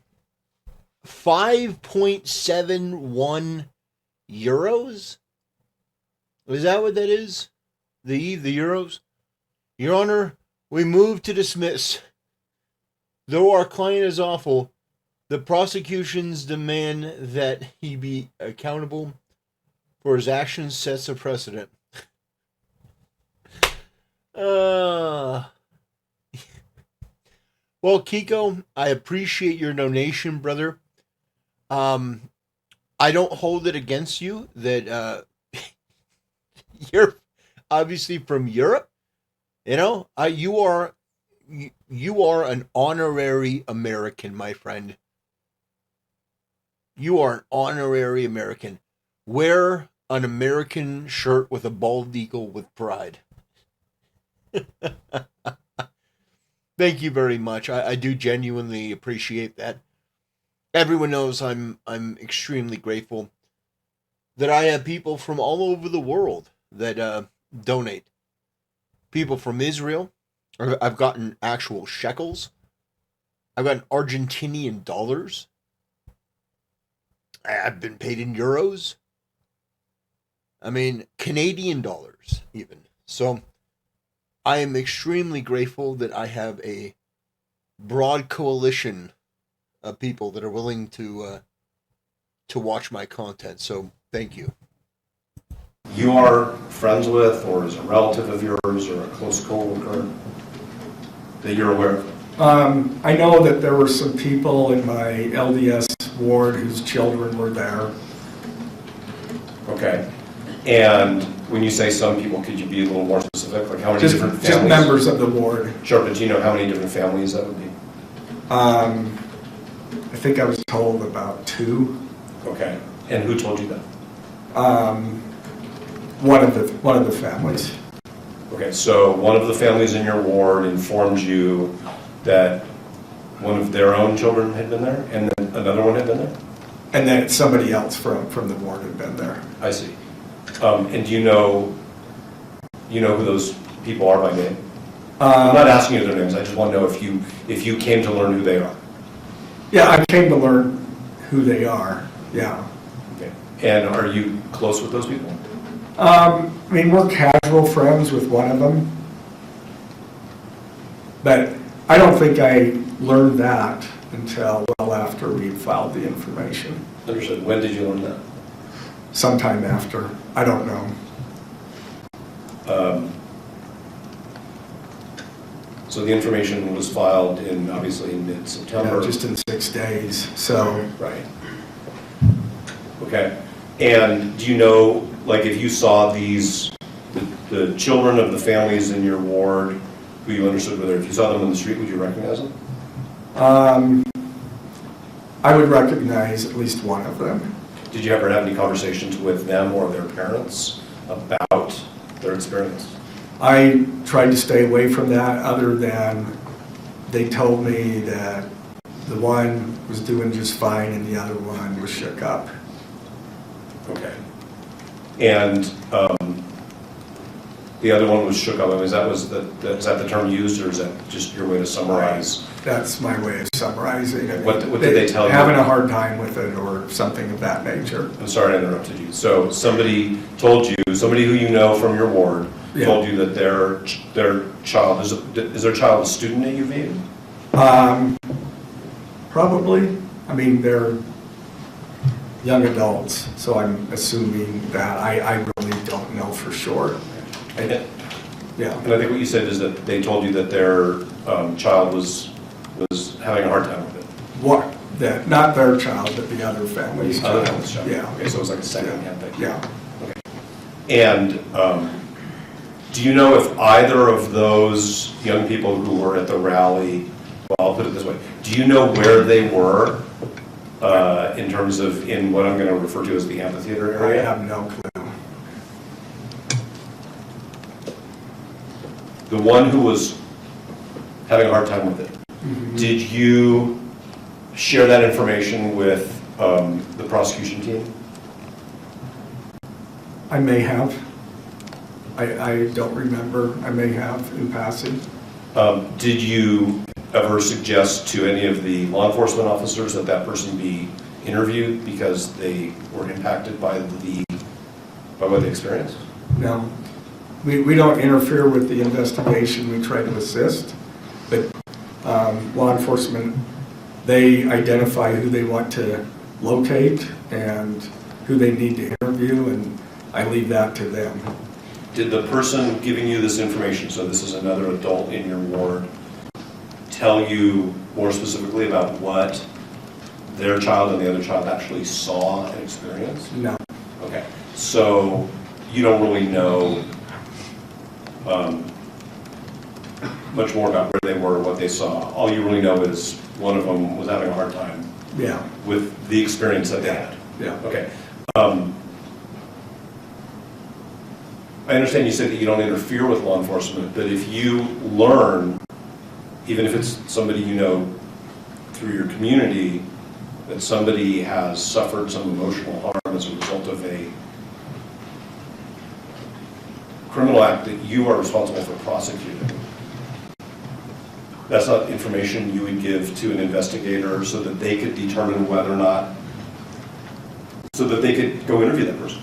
[SPEAKER 1] 5.71 euros. Is that what that is? The euros? Your Honor, we move to dismiss. Though our client is awful, the prosecution's demand that he be accountable for his actions sets a precedent. Well, Kiko, I appreciate your donation, brother. I don't hold it against you that you're obviously from Europe. You are an honorary American, my friend. You are an honorary American. Wear an American shirt with a bald eagle with pride. Thank you very much. I do genuinely appreciate that. Everyone knows I'm extremely grateful that I have people from all over the world that donate. People from Israel. I've gotten actual shekels. I've gotten Argentinian dollars. I've been paid in euros. Canadian dollars even. So I am extremely grateful that I have a broad coalition of people that are willing to watch my content. So thank you.
[SPEAKER 3] You are friends with, or is a relative of yours, or a close coworker that you're aware of?
[SPEAKER 5] I know that there were some people in my LDS ward whose children were there.
[SPEAKER 3] Okay. And when you say some people, could you be a little more specific? Like how many different families?
[SPEAKER 5] Just members of the ward.
[SPEAKER 3] Sure, but do you know how many different families that would be?
[SPEAKER 5] I think I was told about 2.
[SPEAKER 3] Okay. And who told you that?
[SPEAKER 5] One of the families.
[SPEAKER 3] Okay, so one of the families in your ward informed you that one of their own children had been there, and then another one had been there?
[SPEAKER 5] And then somebody else from the ward had been there.
[SPEAKER 3] I see. And do you know who those people are by name? I'm not asking you their names. I just want to know if you came to learn who they are.
[SPEAKER 5] Yeah, I came to learn who they are. Yeah.
[SPEAKER 3] Okay. And are you close with those people?
[SPEAKER 5] We're casual friends with one of them, but I don't think I learned that until well after we filed the information.
[SPEAKER 3] Understood. When did you learn that?
[SPEAKER 5] Sometime after. I don't know.
[SPEAKER 3] So the information was filed obviously in mid-September.
[SPEAKER 5] Yeah, just in 6 days. So
[SPEAKER 3] right. Okay. And do you know, like, if you saw the the children of the families in your ward who you understood whether if you saw them on the street, would you recognize them?
[SPEAKER 5] I would recognize at least one of them.
[SPEAKER 3] Did you ever have any conversations with them or their parents about their experience?
[SPEAKER 5] I tried to stay away from that, other than they told me that the one was doing just fine and the other one was shook up.
[SPEAKER 3] Okay. And the other one was shook up. I mean, is that the term used, or is that just your way to summarize?
[SPEAKER 5] That's my way of summarizing it.
[SPEAKER 3] What did they tell you?
[SPEAKER 5] Having a hard time with it or something of that nature.
[SPEAKER 3] I'm sorry I interrupted you. So somebody told you, somebody who you know from your ward,
[SPEAKER 5] Yeah.
[SPEAKER 3] told you that their child, is their child a student at UV?
[SPEAKER 5] Probably. I mean, they're young adults, so I'm assuming that. I really don't know for sure. Yeah.
[SPEAKER 3] And I think what you said is that they told you that their child was having a hard time with it.
[SPEAKER 5] What? That, not their child, but the other family's
[SPEAKER 3] Other
[SPEAKER 5] child.
[SPEAKER 3] family's child.
[SPEAKER 5] Yeah.
[SPEAKER 3] Okay, so it was like a second-hand thing.
[SPEAKER 5] Yeah.
[SPEAKER 3] Okay. And do you know if either of those young people who were at the rally, well, I'll put it this way, do you know where they were in terms of in what I'm going to refer to as the amphitheater
[SPEAKER 5] I
[SPEAKER 3] area?
[SPEAKER 5] have no clue.
[SPEAKER 3] The one who was having a hard time with it, did you share that information with the prosecution team?
[SPEAKER 5] I may have. I don't remember. I may have in passing.
[SPEAKER 3] Did you ever suggest to any of the law enforcement officers that that person be interviewed because they were impacted by what they experienced?
[SPEAKER 5] No. We don't interfere with the investigation. We try to assist. But law enforcement, they identify who they want to locate and who they need to interview, and I leave that to them.
[SPEAKER 3] Did the person giving you this information, so this is another adult in your ward, tell you more specifically about what their child and the other child actually saw and experienced?
[SPEAKER 5] No.
[SPEAKER 3] Okay, so you don't really know much more about where they were, what they saw. All you really know is one of them was having a hard time
[SPEAKER 5] Yeah.
[SPEAKER 3] with the experience that they had.
[SPEAKER 5] Yeah.
[SPEAKER 3] Okay. I understand you said that you don't interfere with law enforcement, but if you learn, even if it's somebody you know through your community, that somebody has suffered some emotional harm as a result of a criminal act that you are responsible for prosecuting, that's not information you would give to an investigator so that they could determine whether or not, so that they could go interview that person?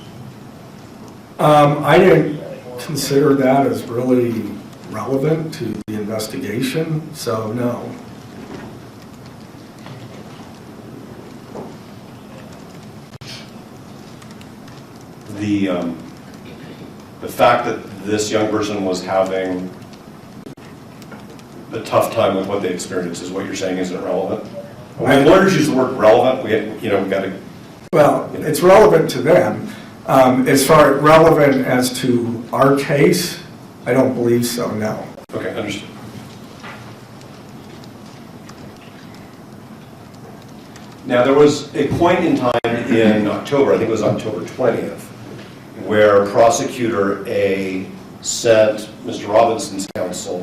[SPEAKER 5] I didn't consider that as really relevant to the investigation, so no.
[SPEAKER 3] The fact that this young person was having a tough time with what they experienced is what you're saying isn't relevant? When lawyers use the word relevant, we got to...
[SPEAKER 5] Well, it's relevant to them. As far relevant as to our case, I don't believe so, no.
[SPEAKER 3] Okay, understood. Now, there was a point in time in October, I think it was October 20th, where Prosecutor A sent Mr. Robinson's counsel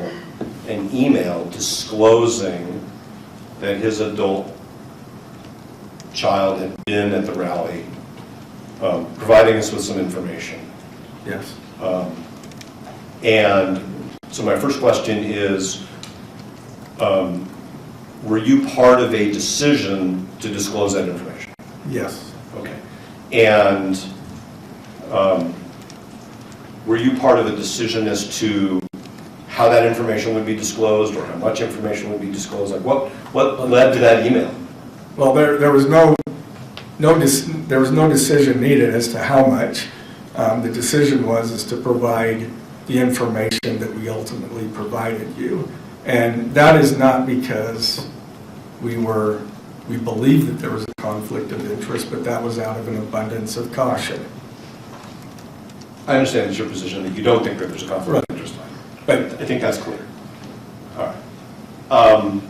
[SPEAKER 3] an email disclosing that his adult child had been at the rally, providing us with some information.
[SPEAKER 5] Yes.
[SPEAKER 3] And so my first question is, were you part of a decision to disclose that information?
[SPEAKER 5] Yes.
[SPEAKER 3] Okay. And were you part of a decision as to how that information would be disclosed or how much information would be disclosed? Like what led to that email?
[SPEAKER 5] Well, there was no decision needed as to how much. The decision was to provide the information that we ultimately provided you. And that is not because we believed that there was a conflict of interest, but that was out of an abundance of caution.
[SPEAKER 3] I understand it's your position that you don't think that there's a conflict of interest.
[SPEAKER 5] But
[SPEAKER 3] I think that's clear. All right.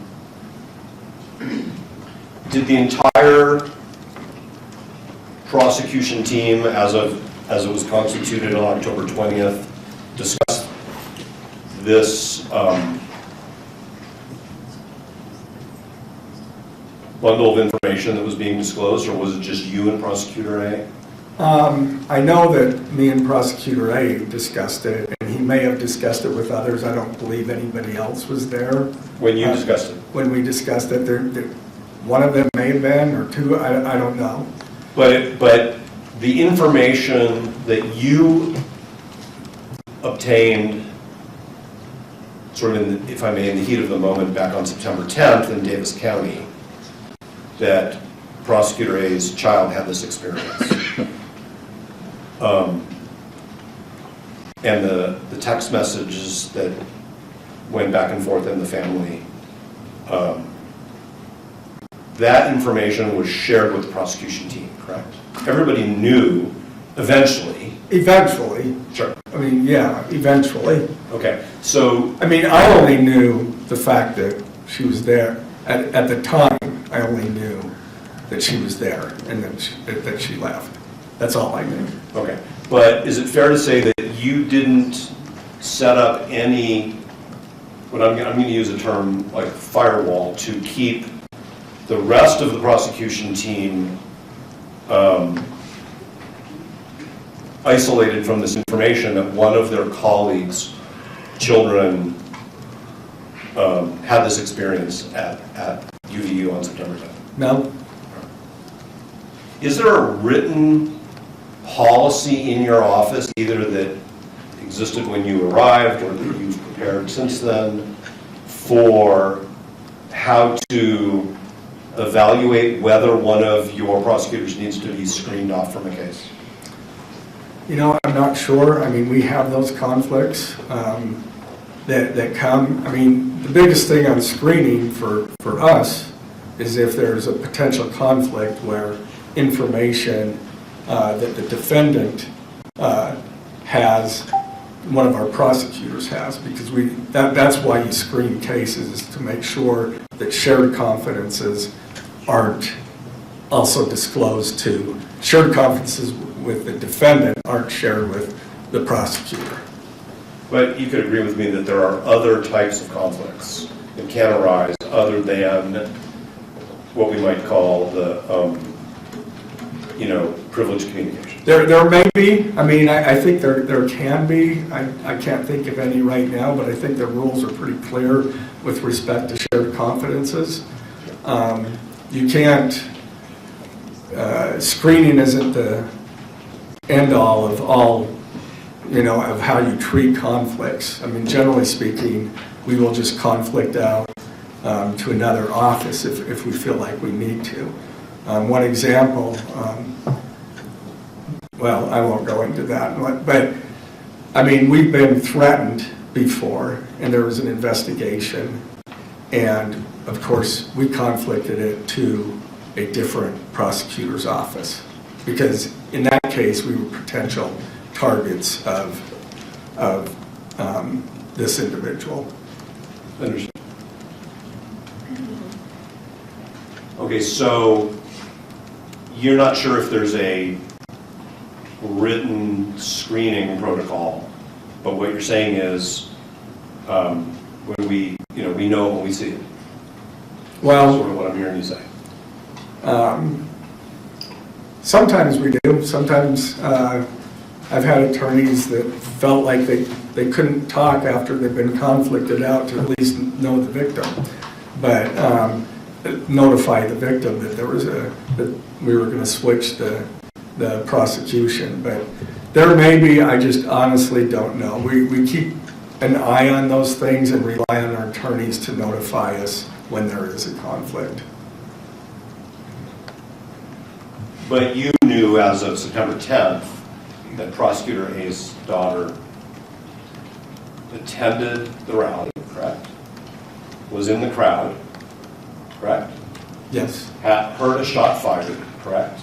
[SPEAKER 3] Did the entire prosecution team, as it was constituted on October 20th, discuss this bundle of information that was being disclosed, or was it just you and Prosecutor A?
[SPEAKER 5] I know that me and Prosecutor A discussed it, and he may have discussed it with others. I don't believe anybody else was there.
[SPEAKER 3] When you discussed it?
[SPEAKER 5] When we discussed it, one of them may have been, or two, I don't know.
[SPEAKER 3] But the information that you obtained, sort of if I may, in the heat of the moment back on September 10th in Davis County, that Prosecutor A's child had this experience. And the text messages that went back and forth in the family, that information was shared with the prosecution team, correct? Everybody knew eventually.
[SPEAKER 5] Eventually.
[SPEAKER 3] Sure.
[SPEAKER 5] I mean, yeah, eventually.
[SPEAKER 3] Okay, so.
[SPEAKER 5] I mean, I only knew the fact that she was there. At the time, I only knew that she was there and that she left. That's all I knew.
[SPEAKER 3] Okay, but is it fair to say that you didn't set up any, I'm going to use a term like firewall, to keep the rest of the prosecution team isolated from this information that one of their colleagues' children had this experience at UVU on September 10th?
[SPEAKER 5] No.
[SPEAKER 3] Is there a written policy in your office, either that existed when you arrived or that you've prepared since then, for how to evaluate whether one of your prosecutors needs to be screened off from a case?
[SPEAKER 5] You know, I'm not sure. I mean, we have those conflicts that come. I mean, the biggest thing on screening for us is if there's a potential conflict where information that the defendant has, one of our prosecutors has, because that's why you screen cases, is to make sure that shared confidences aren't also disclosed to, shared confidences with the defendant aren't shared with the prosecutor.
[SPEAKER 3] But you could agree with me that there are other types of conflicts that can arise other than what we might call the, privileged communication.
[SPEAKER 5] There may be. I mean, I think there can be. I can't think of any right now, but I think the rules are pretty clear with respect to shared confidences. You can't, screening isn't the end all of of how you treat conflicts. I mean, generally speaking, we will just conflict out to another office if we feel like we need to. One example, well, I won't go into that, but I mean, we've been threatened before, and there was an investigation, and of course, we conflicted it to a different prosecutor's office, because in that case, we were potential targets of this individual.
[SPEAKER 3] Understood. Okay, so you're not sure if there's a written screening protocol, but what you're saying is when we know when we see it.
[SPEAKER 5] Well,
[SPEAKER 3] sort of what I'm hearing you say.
[SPEAKER 5] Sometimes we do. Sometimes I've had attorneys that felt like they couldn't talk after they've been conflicted out to at least know the victim, but notify the victim that that we were going to switch the prosecution. But there may be, I just honestly don't know. We keep an eye on those things and rely on our attorneys to notify us when there is a conflict.
[SPEAKER 3] But you knew as of September 10th that Prosecutor A's daughter attended the rally, correct? Was in the crowd, correct?
[SPEAKER 5] Yes.
[SPEAKER 3] Had heard a shot fired, correct?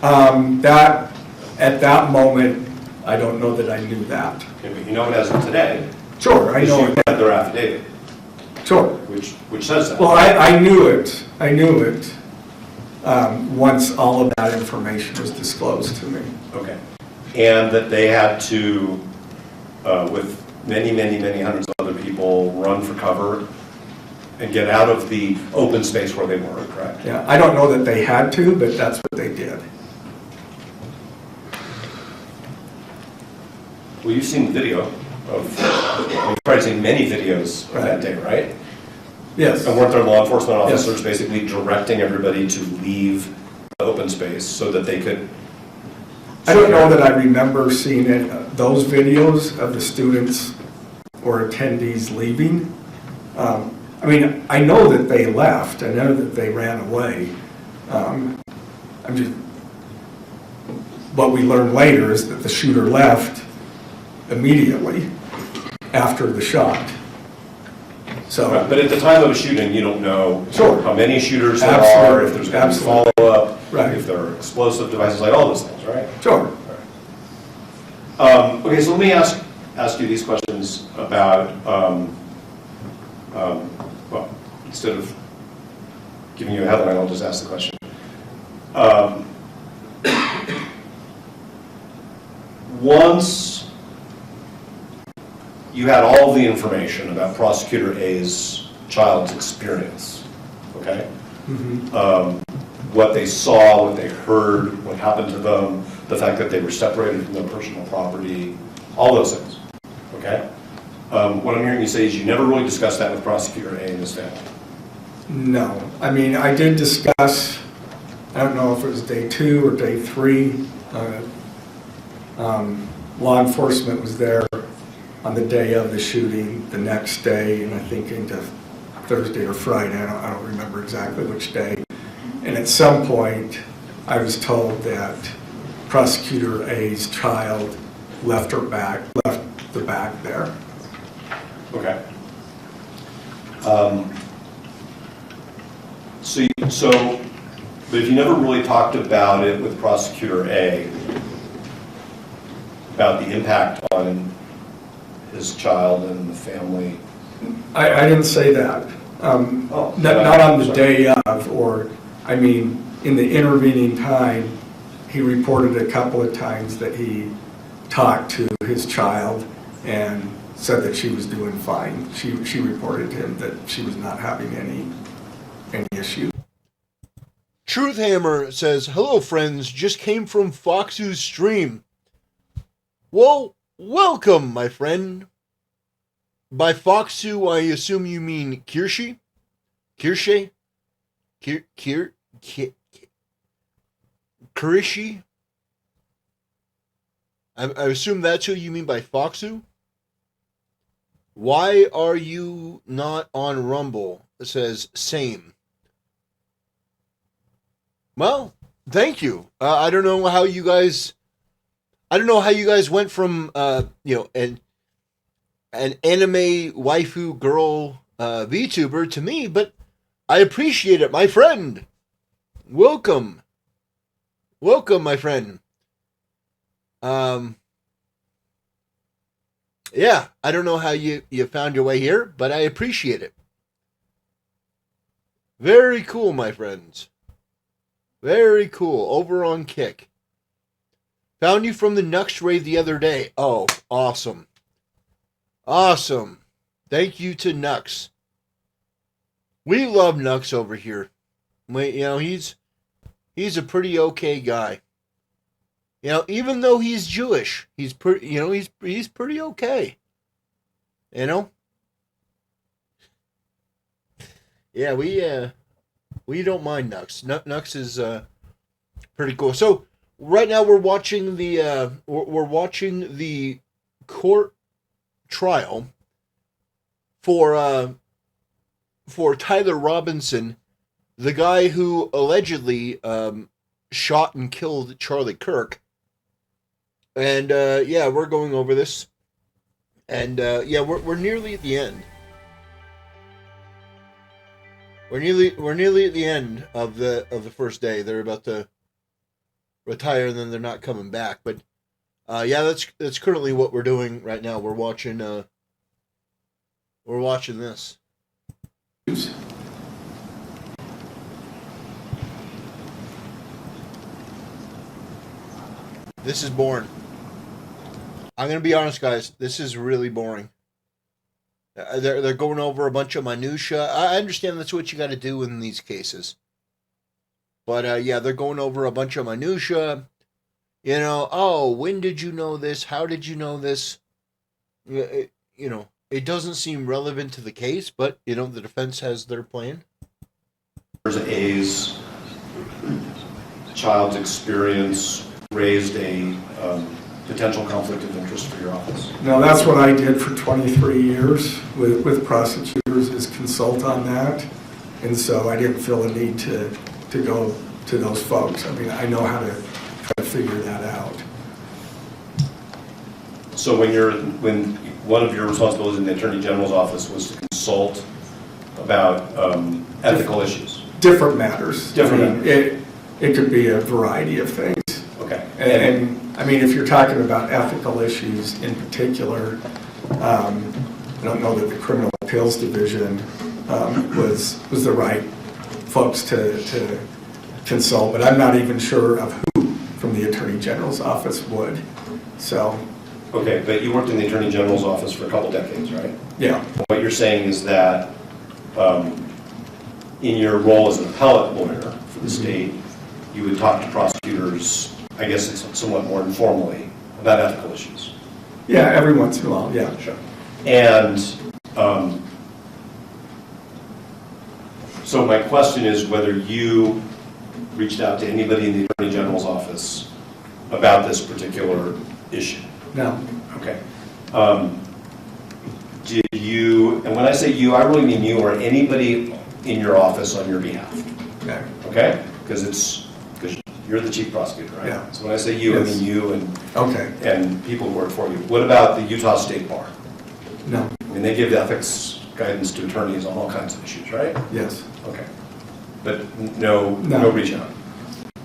[SPEAKER 5] That at that moment, I don't know that I knew that.
[SPEAKER 3] Okay, but you know it as of today.
[SPEAKER 5] Sure, I
[SPEAKER 3] because
[SPEAKER 5] know
[SPEAKER 3] you
[SPEAKER 5] it.
[SPEAKER 3] read their affidavit,
[SPEAKER 5] Sure.
[SPEAKER 3] which says that.
[SPEAKER 5] Well, I knew it once all of that information was disclosed to me.
[SPEAKER 3] Okay. And that they had to, with many, many, many hundreds of other people, run for cover and get out of the open space where they were, correct?
[SPEAKER 5] Yeah, I don't know that they had to, but that's what they did.
[SPEAKER 3] Well, you've seen the video of, you've probably seen many videos of that day, right?
[SPEAKER 5] Yes.
[SPEAKER 3] And weren't there law enforcement
[SPEAKER 5] Yes.
[SPEAKER 3] officers basically directing everybody to leave the open space so that they could?
[SPEAKER 5] I don't know that I remember seeing it, those videos of the students or attendees leaving. I mean, I know that they left. I know that they ran away. What we learned later is that the shooter left immediately after the shot. So,
[SPEAKER 3] But at the time of a shooting, you don't know
[SPEAKER 5] Sure.
[SPEAKER 3] how many shooters there
[SPEAKER 5] Absolutely.
[SPEAKER 3] are, if there's going to be follow-up,
[SPEAKER 5] Right.
[SPEAKER 3] if there are explosive devices, like all those things, right?
[SPEAKER 5] sure.
[SPEAKER 3] Okay, so let me ask you these questions about, well, instead of giving you a headline, I'll just ask the question. Once you had all the information about Prosecutor A's child's experience, okay? What they saw, what they heard, what happened to them, the fact that they were separated from their personal property, all those things, okay? What I'm hearing you say is you never really discussed that with Prosecutor A and his family.
[SPEAKER 5] No. I mean, I did discuss, I don't know if it was day 2 or day 3, law enforcement was there on the day of the shooting, the next day, and I think into Thursday or Friday, I don't remember exactly which day. And at some point, I was told that Prosecutor A's child left the bag there.
[SPEAKER 3] Okay. But if you never really talked about it with Prosecutor A, about the impact on his child and the family?
[SPEAKER 5] I didn't say that. Not on the day of, or, I mean, in the intervening time, he reported a couple of times that he talked to his child and said that she was doing fine. She reported to him that she was not having any issue.
[SPEAKER 1] Truth Hammer says, "Hello, friends. Just came from Foxu's stream." Well, welcome, my friend. By Foxu, I assume you mean Kirshi? Kirshe? Kurishi? I assume that's who you mean by Foxu? Why are you not on Rumble? It says, same. Well, thank you. I don't know how you guys went from an anime waifu girl VTuber to me, but I appreciate it, my friend. Welcome, my friend. Yeah, I don't know how you found your way here, but I appreciate it. Very cool, my friends. Very cool. Over on Kick. Found you from the Nux raid the other day. Oh, awesome. Awesome. Thank you to Nux. We love Nux over here. He's a pretty okay guy. Even though he's Jewish, he's pretty he's pretty okay. Yeah, we don't mind Nux. Nux is pretty cool. So right now we're watching the court trial for Tyler Robinson, the guy who allegedly shot and killed Charlie Kirk. And we're going over this. And we're nearly at the end. We're nearly at the end of the first day. They're about to retire and then they're not coming back. But Yeah, that's currently what we're doing right now. We're watching this. This is boring. I'm gonna be honest, guys. This is really boring. They're going over a bunch of minutia. I understand that's what you got to do in these cases. But yeah, they're going over a bunch of minutia. You know, oh, when did you know this? How did you know this? You know, it doesn't seem relevant to the case, but you know, the defense has their plan.
[SPEAKER 3] There's A's child's experience raised a potential conflict of interest for your office?
[SPEAKER 5] No, that's what I did for 23 years with prosecutors, is consult on that. And so I didn't feel a need to go to those folks. I mean, I know how to try to figure that out.
[SPEAKER 3] So when one of your responsibilities in the Attorney General's office was to consult about ethical issues?
[SPEAKER 5] Different matters.
[SPEAKER 3] Different matters.
[SPEAKER 5] It could be a variety of things.
[SPEAKER 3] Okay.
[SPEAKER 5] And I mean, if you're talking about ethical issues in particular, I don't know that the Criminal Appeals Division was the right folks to consult, but I'm not even sure of who from the Attorney General's office would. So.
[SPEAKER 3] Okay, but you worked in the Attorney General's office for a couple decades, right?
[SPEAKER 5] Yeah.
[SPEAKER 3] What you're saying is that in your role as an appellate lawyer for the state, you would talk to prosecutors, I guess it's somewhat more informally, about ethical issues.
[SPEAKER 5] Yeah, every once in a while, yeah.
[SPEAKER 3] Sure. And so my question is whether you reached out to anybody in the Attorney General's office about this particular issue.
[SPEAKER 5] No.
[SPEAKER 3] Okay. Did you, and when I say you, I really mean you or anybody in your office on your behalf.
[SPEAKER 5] Okay.
[SPEAKER 3] Okay? Because you're the chief prosecutor, right?
[SPEAKER 5] Yeah.
[SPEAKER 3] So when I say you,
[SPEAKER 5] Yes.
[SPEAKER 3] I mean you and
[SPEAKER 5] Okay.
[SPEAKER 3] and people who work for you. What about the Utah State Bar?
[SPEAKER 5] No.
[SPEAKER 3] I mean, they give ethics guidance to attorneys on all kinds of issues, right?
[SPEAKER 5] Yes.
[SPEAKER 3] Okay. But no
[SPEAKER 5] No.
[SPEAKER 3] reach out.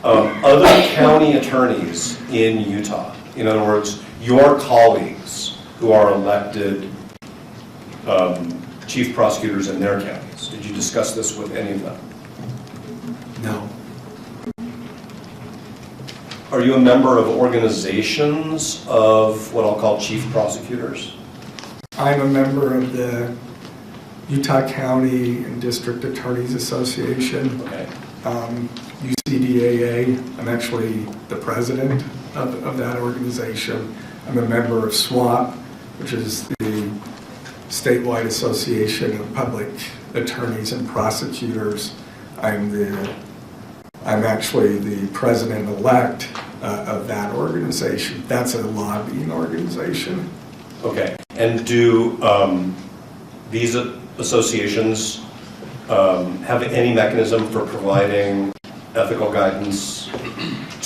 [SPEAKER 3] Other county attorneys in Utah, in other words, your colleagues who are elected chief prosecutors in their counties, did you discuss this with any of them?
[SPEAKER 5] No.
[SPEAKER 3] Are you a member of organizations of what I'll call chief prosecutors?
[SPEAKER 5] I'm a member of the Utah County and District Attorneys Association,
[SPEAKER 3] Okay.
[SPEAKER 5] UCDAA. I'm actually the president of that organization. I'm a member of SWAP, which is the statewide association of public attorneys and prosecutors. I'm actually the president-elect of that organization. That's a lobbying organization.
[SPEAKER 3] Okay. And do these associations have any mechanism for providing ethical guidance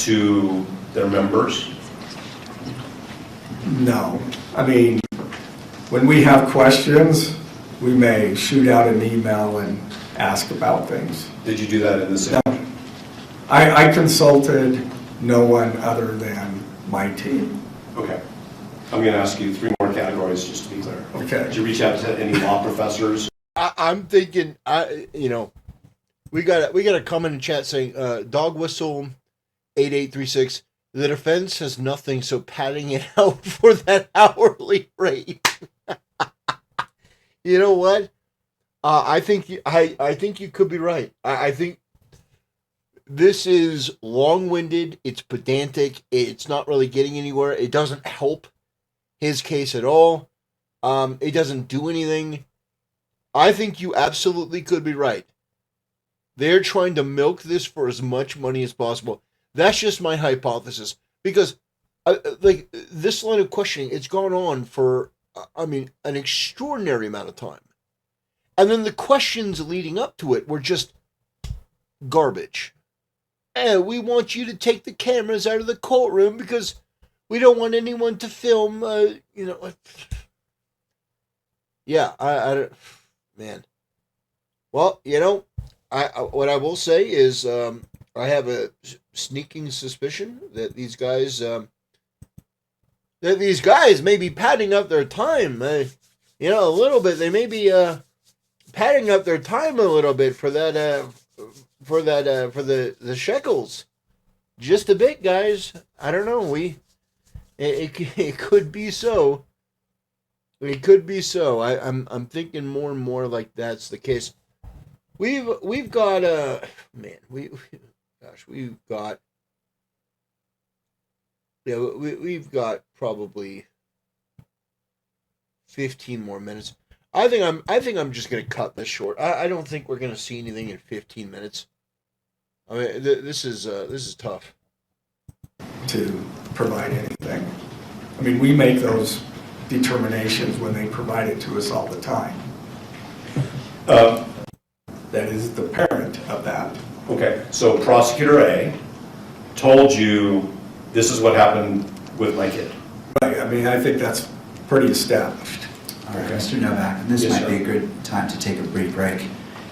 [SPEAKER 3] to their members?
[SPEAKER 5] No. I mean, when we have questions, we may shoot out an email and ask about things.
[SPEAKER 3] Did you do that in this?
[SPEAKER 5] No. I consulted no one other than my team.
[SPEAKER 3] Okay. I'm going to ask you 3 more categories just to be clear.
[SPEAKER 5] Okay.
[SPEAKER 3] Did you reach out to any law professors?
[SPEAKER 1] I'm thinking, we got a comment in chat saying, dog whistle 8836. The defense has nothing, so padding it out for that hourly rate. You know what? I think you could be right. I think this is long-winded. It's pedantic. It's not really getting anywhere. It doesn't help his case at all. It doesn't do anything. I think you absolutely could be right. They're trying to milk this for as much money as possible. That's just my hypothesis. Because, this line of questioning, it's gone on for, an extraordinary amount of time. And then the questions leading up to it were just garbage. We want you to take the cameras out of the courtroom because we don't want anyone to film, Yeah, I don't... Man. Well, what I will say is I have a sneaking suspicion that these guys that these guys may be padding up their time. A little bit. They may be padding up their time a little bit for that. For the shekels, just a bit, guys. I don't know. It could be so. It could be so. I'm thinking more and more like that's the case. We've got we've got probably 15 more minutes. I think I'm just gonna cut this short. I don't think we're gonna see anything in 15 minutes. I mean, this is tough.
[SPEAKER 5] To provide anything. I mean, we make those determinations when they provide it to us all the time. That is the parent of that.
[SPEAKER 3] Okay, so Prosecutor A told you this is what happened with my kid.
[SPEAKER 5] Right, I mean, I think that's pretty established.
[SPEAKER 2] All right, Mr. Novak, this
[SPEAKER 3] Yes,
[SPEAKER 2] might
[SPEAKER 3] sir.
[SPEAKER 2] be a good time to take a brief break.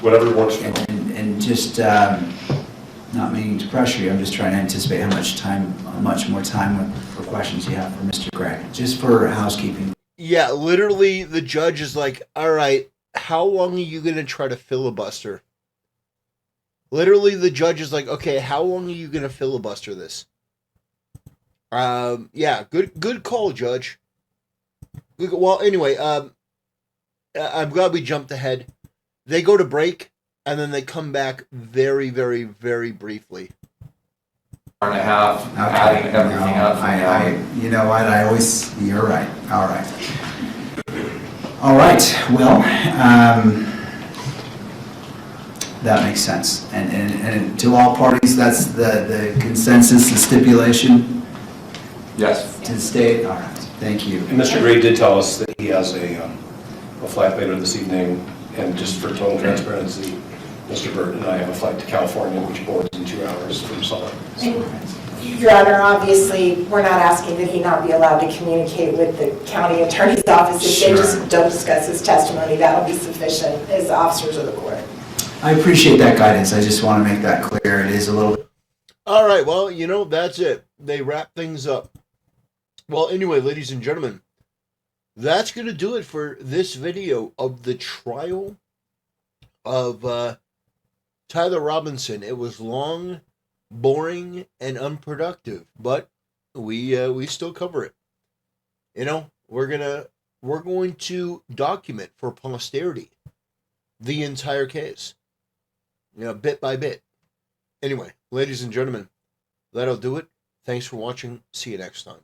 [SPEAKER 3] Whatever works for you.
[SPEAKER 2] And just, not meaning to pressure you, I'm just trying to anticipate how much more time for questions you have for Mr. Gregg, just for housekeeping.
[SPEAKER 1] Yeah, literally, the judge is like, "All right, how long are you gonna try to filibuster?" Literally, the judge is like, "Okay, how long are you gonna filibuster this?" Yeah, good call, Judge. Well, anyway, I'm glad we jumped ahead. They go to break, and then they come back very, very, very briefly.
[SPEAKER 4] Hour and a half, adding everything up.
[SPEAKER 2] You know what, you're right, all right. All right, well, that makes sense. And to all parties, that's the consensus, the stipulation
[SPEAKER 4] Yes.
[SPEAKER 2] to state? All right, thank you.
[SPEAKER 3] And Mr. Gray did tell us that he has a flight later this evening, and just for total transparency, Mr. Burt and I have a flight to California, which boards in 2 hours from Salt Lake.
[SPEAKER 13] Your Honor, obviously, we're not asking that he not be allowed to communicate with the county attorney's office. If they just don't discuss his testimony, that'll be sufficient as officers of the court.
[SPEAKER 2] I appreciate that guidance. I just want to make that clear. It is a little...
[SPEAKER 1] All right, well, that's it. They wrap things up. Well, anyway, ladies and gentlemen, that's going to do it for this video of the trial of Tyler Robinson. It was long, boring, and unproductive, but we still cover it. We're going to document for posterity the entire case, bit by bit. Anyway, ladies and gentlemen, that'll do it. Thanks for watching. See you next time.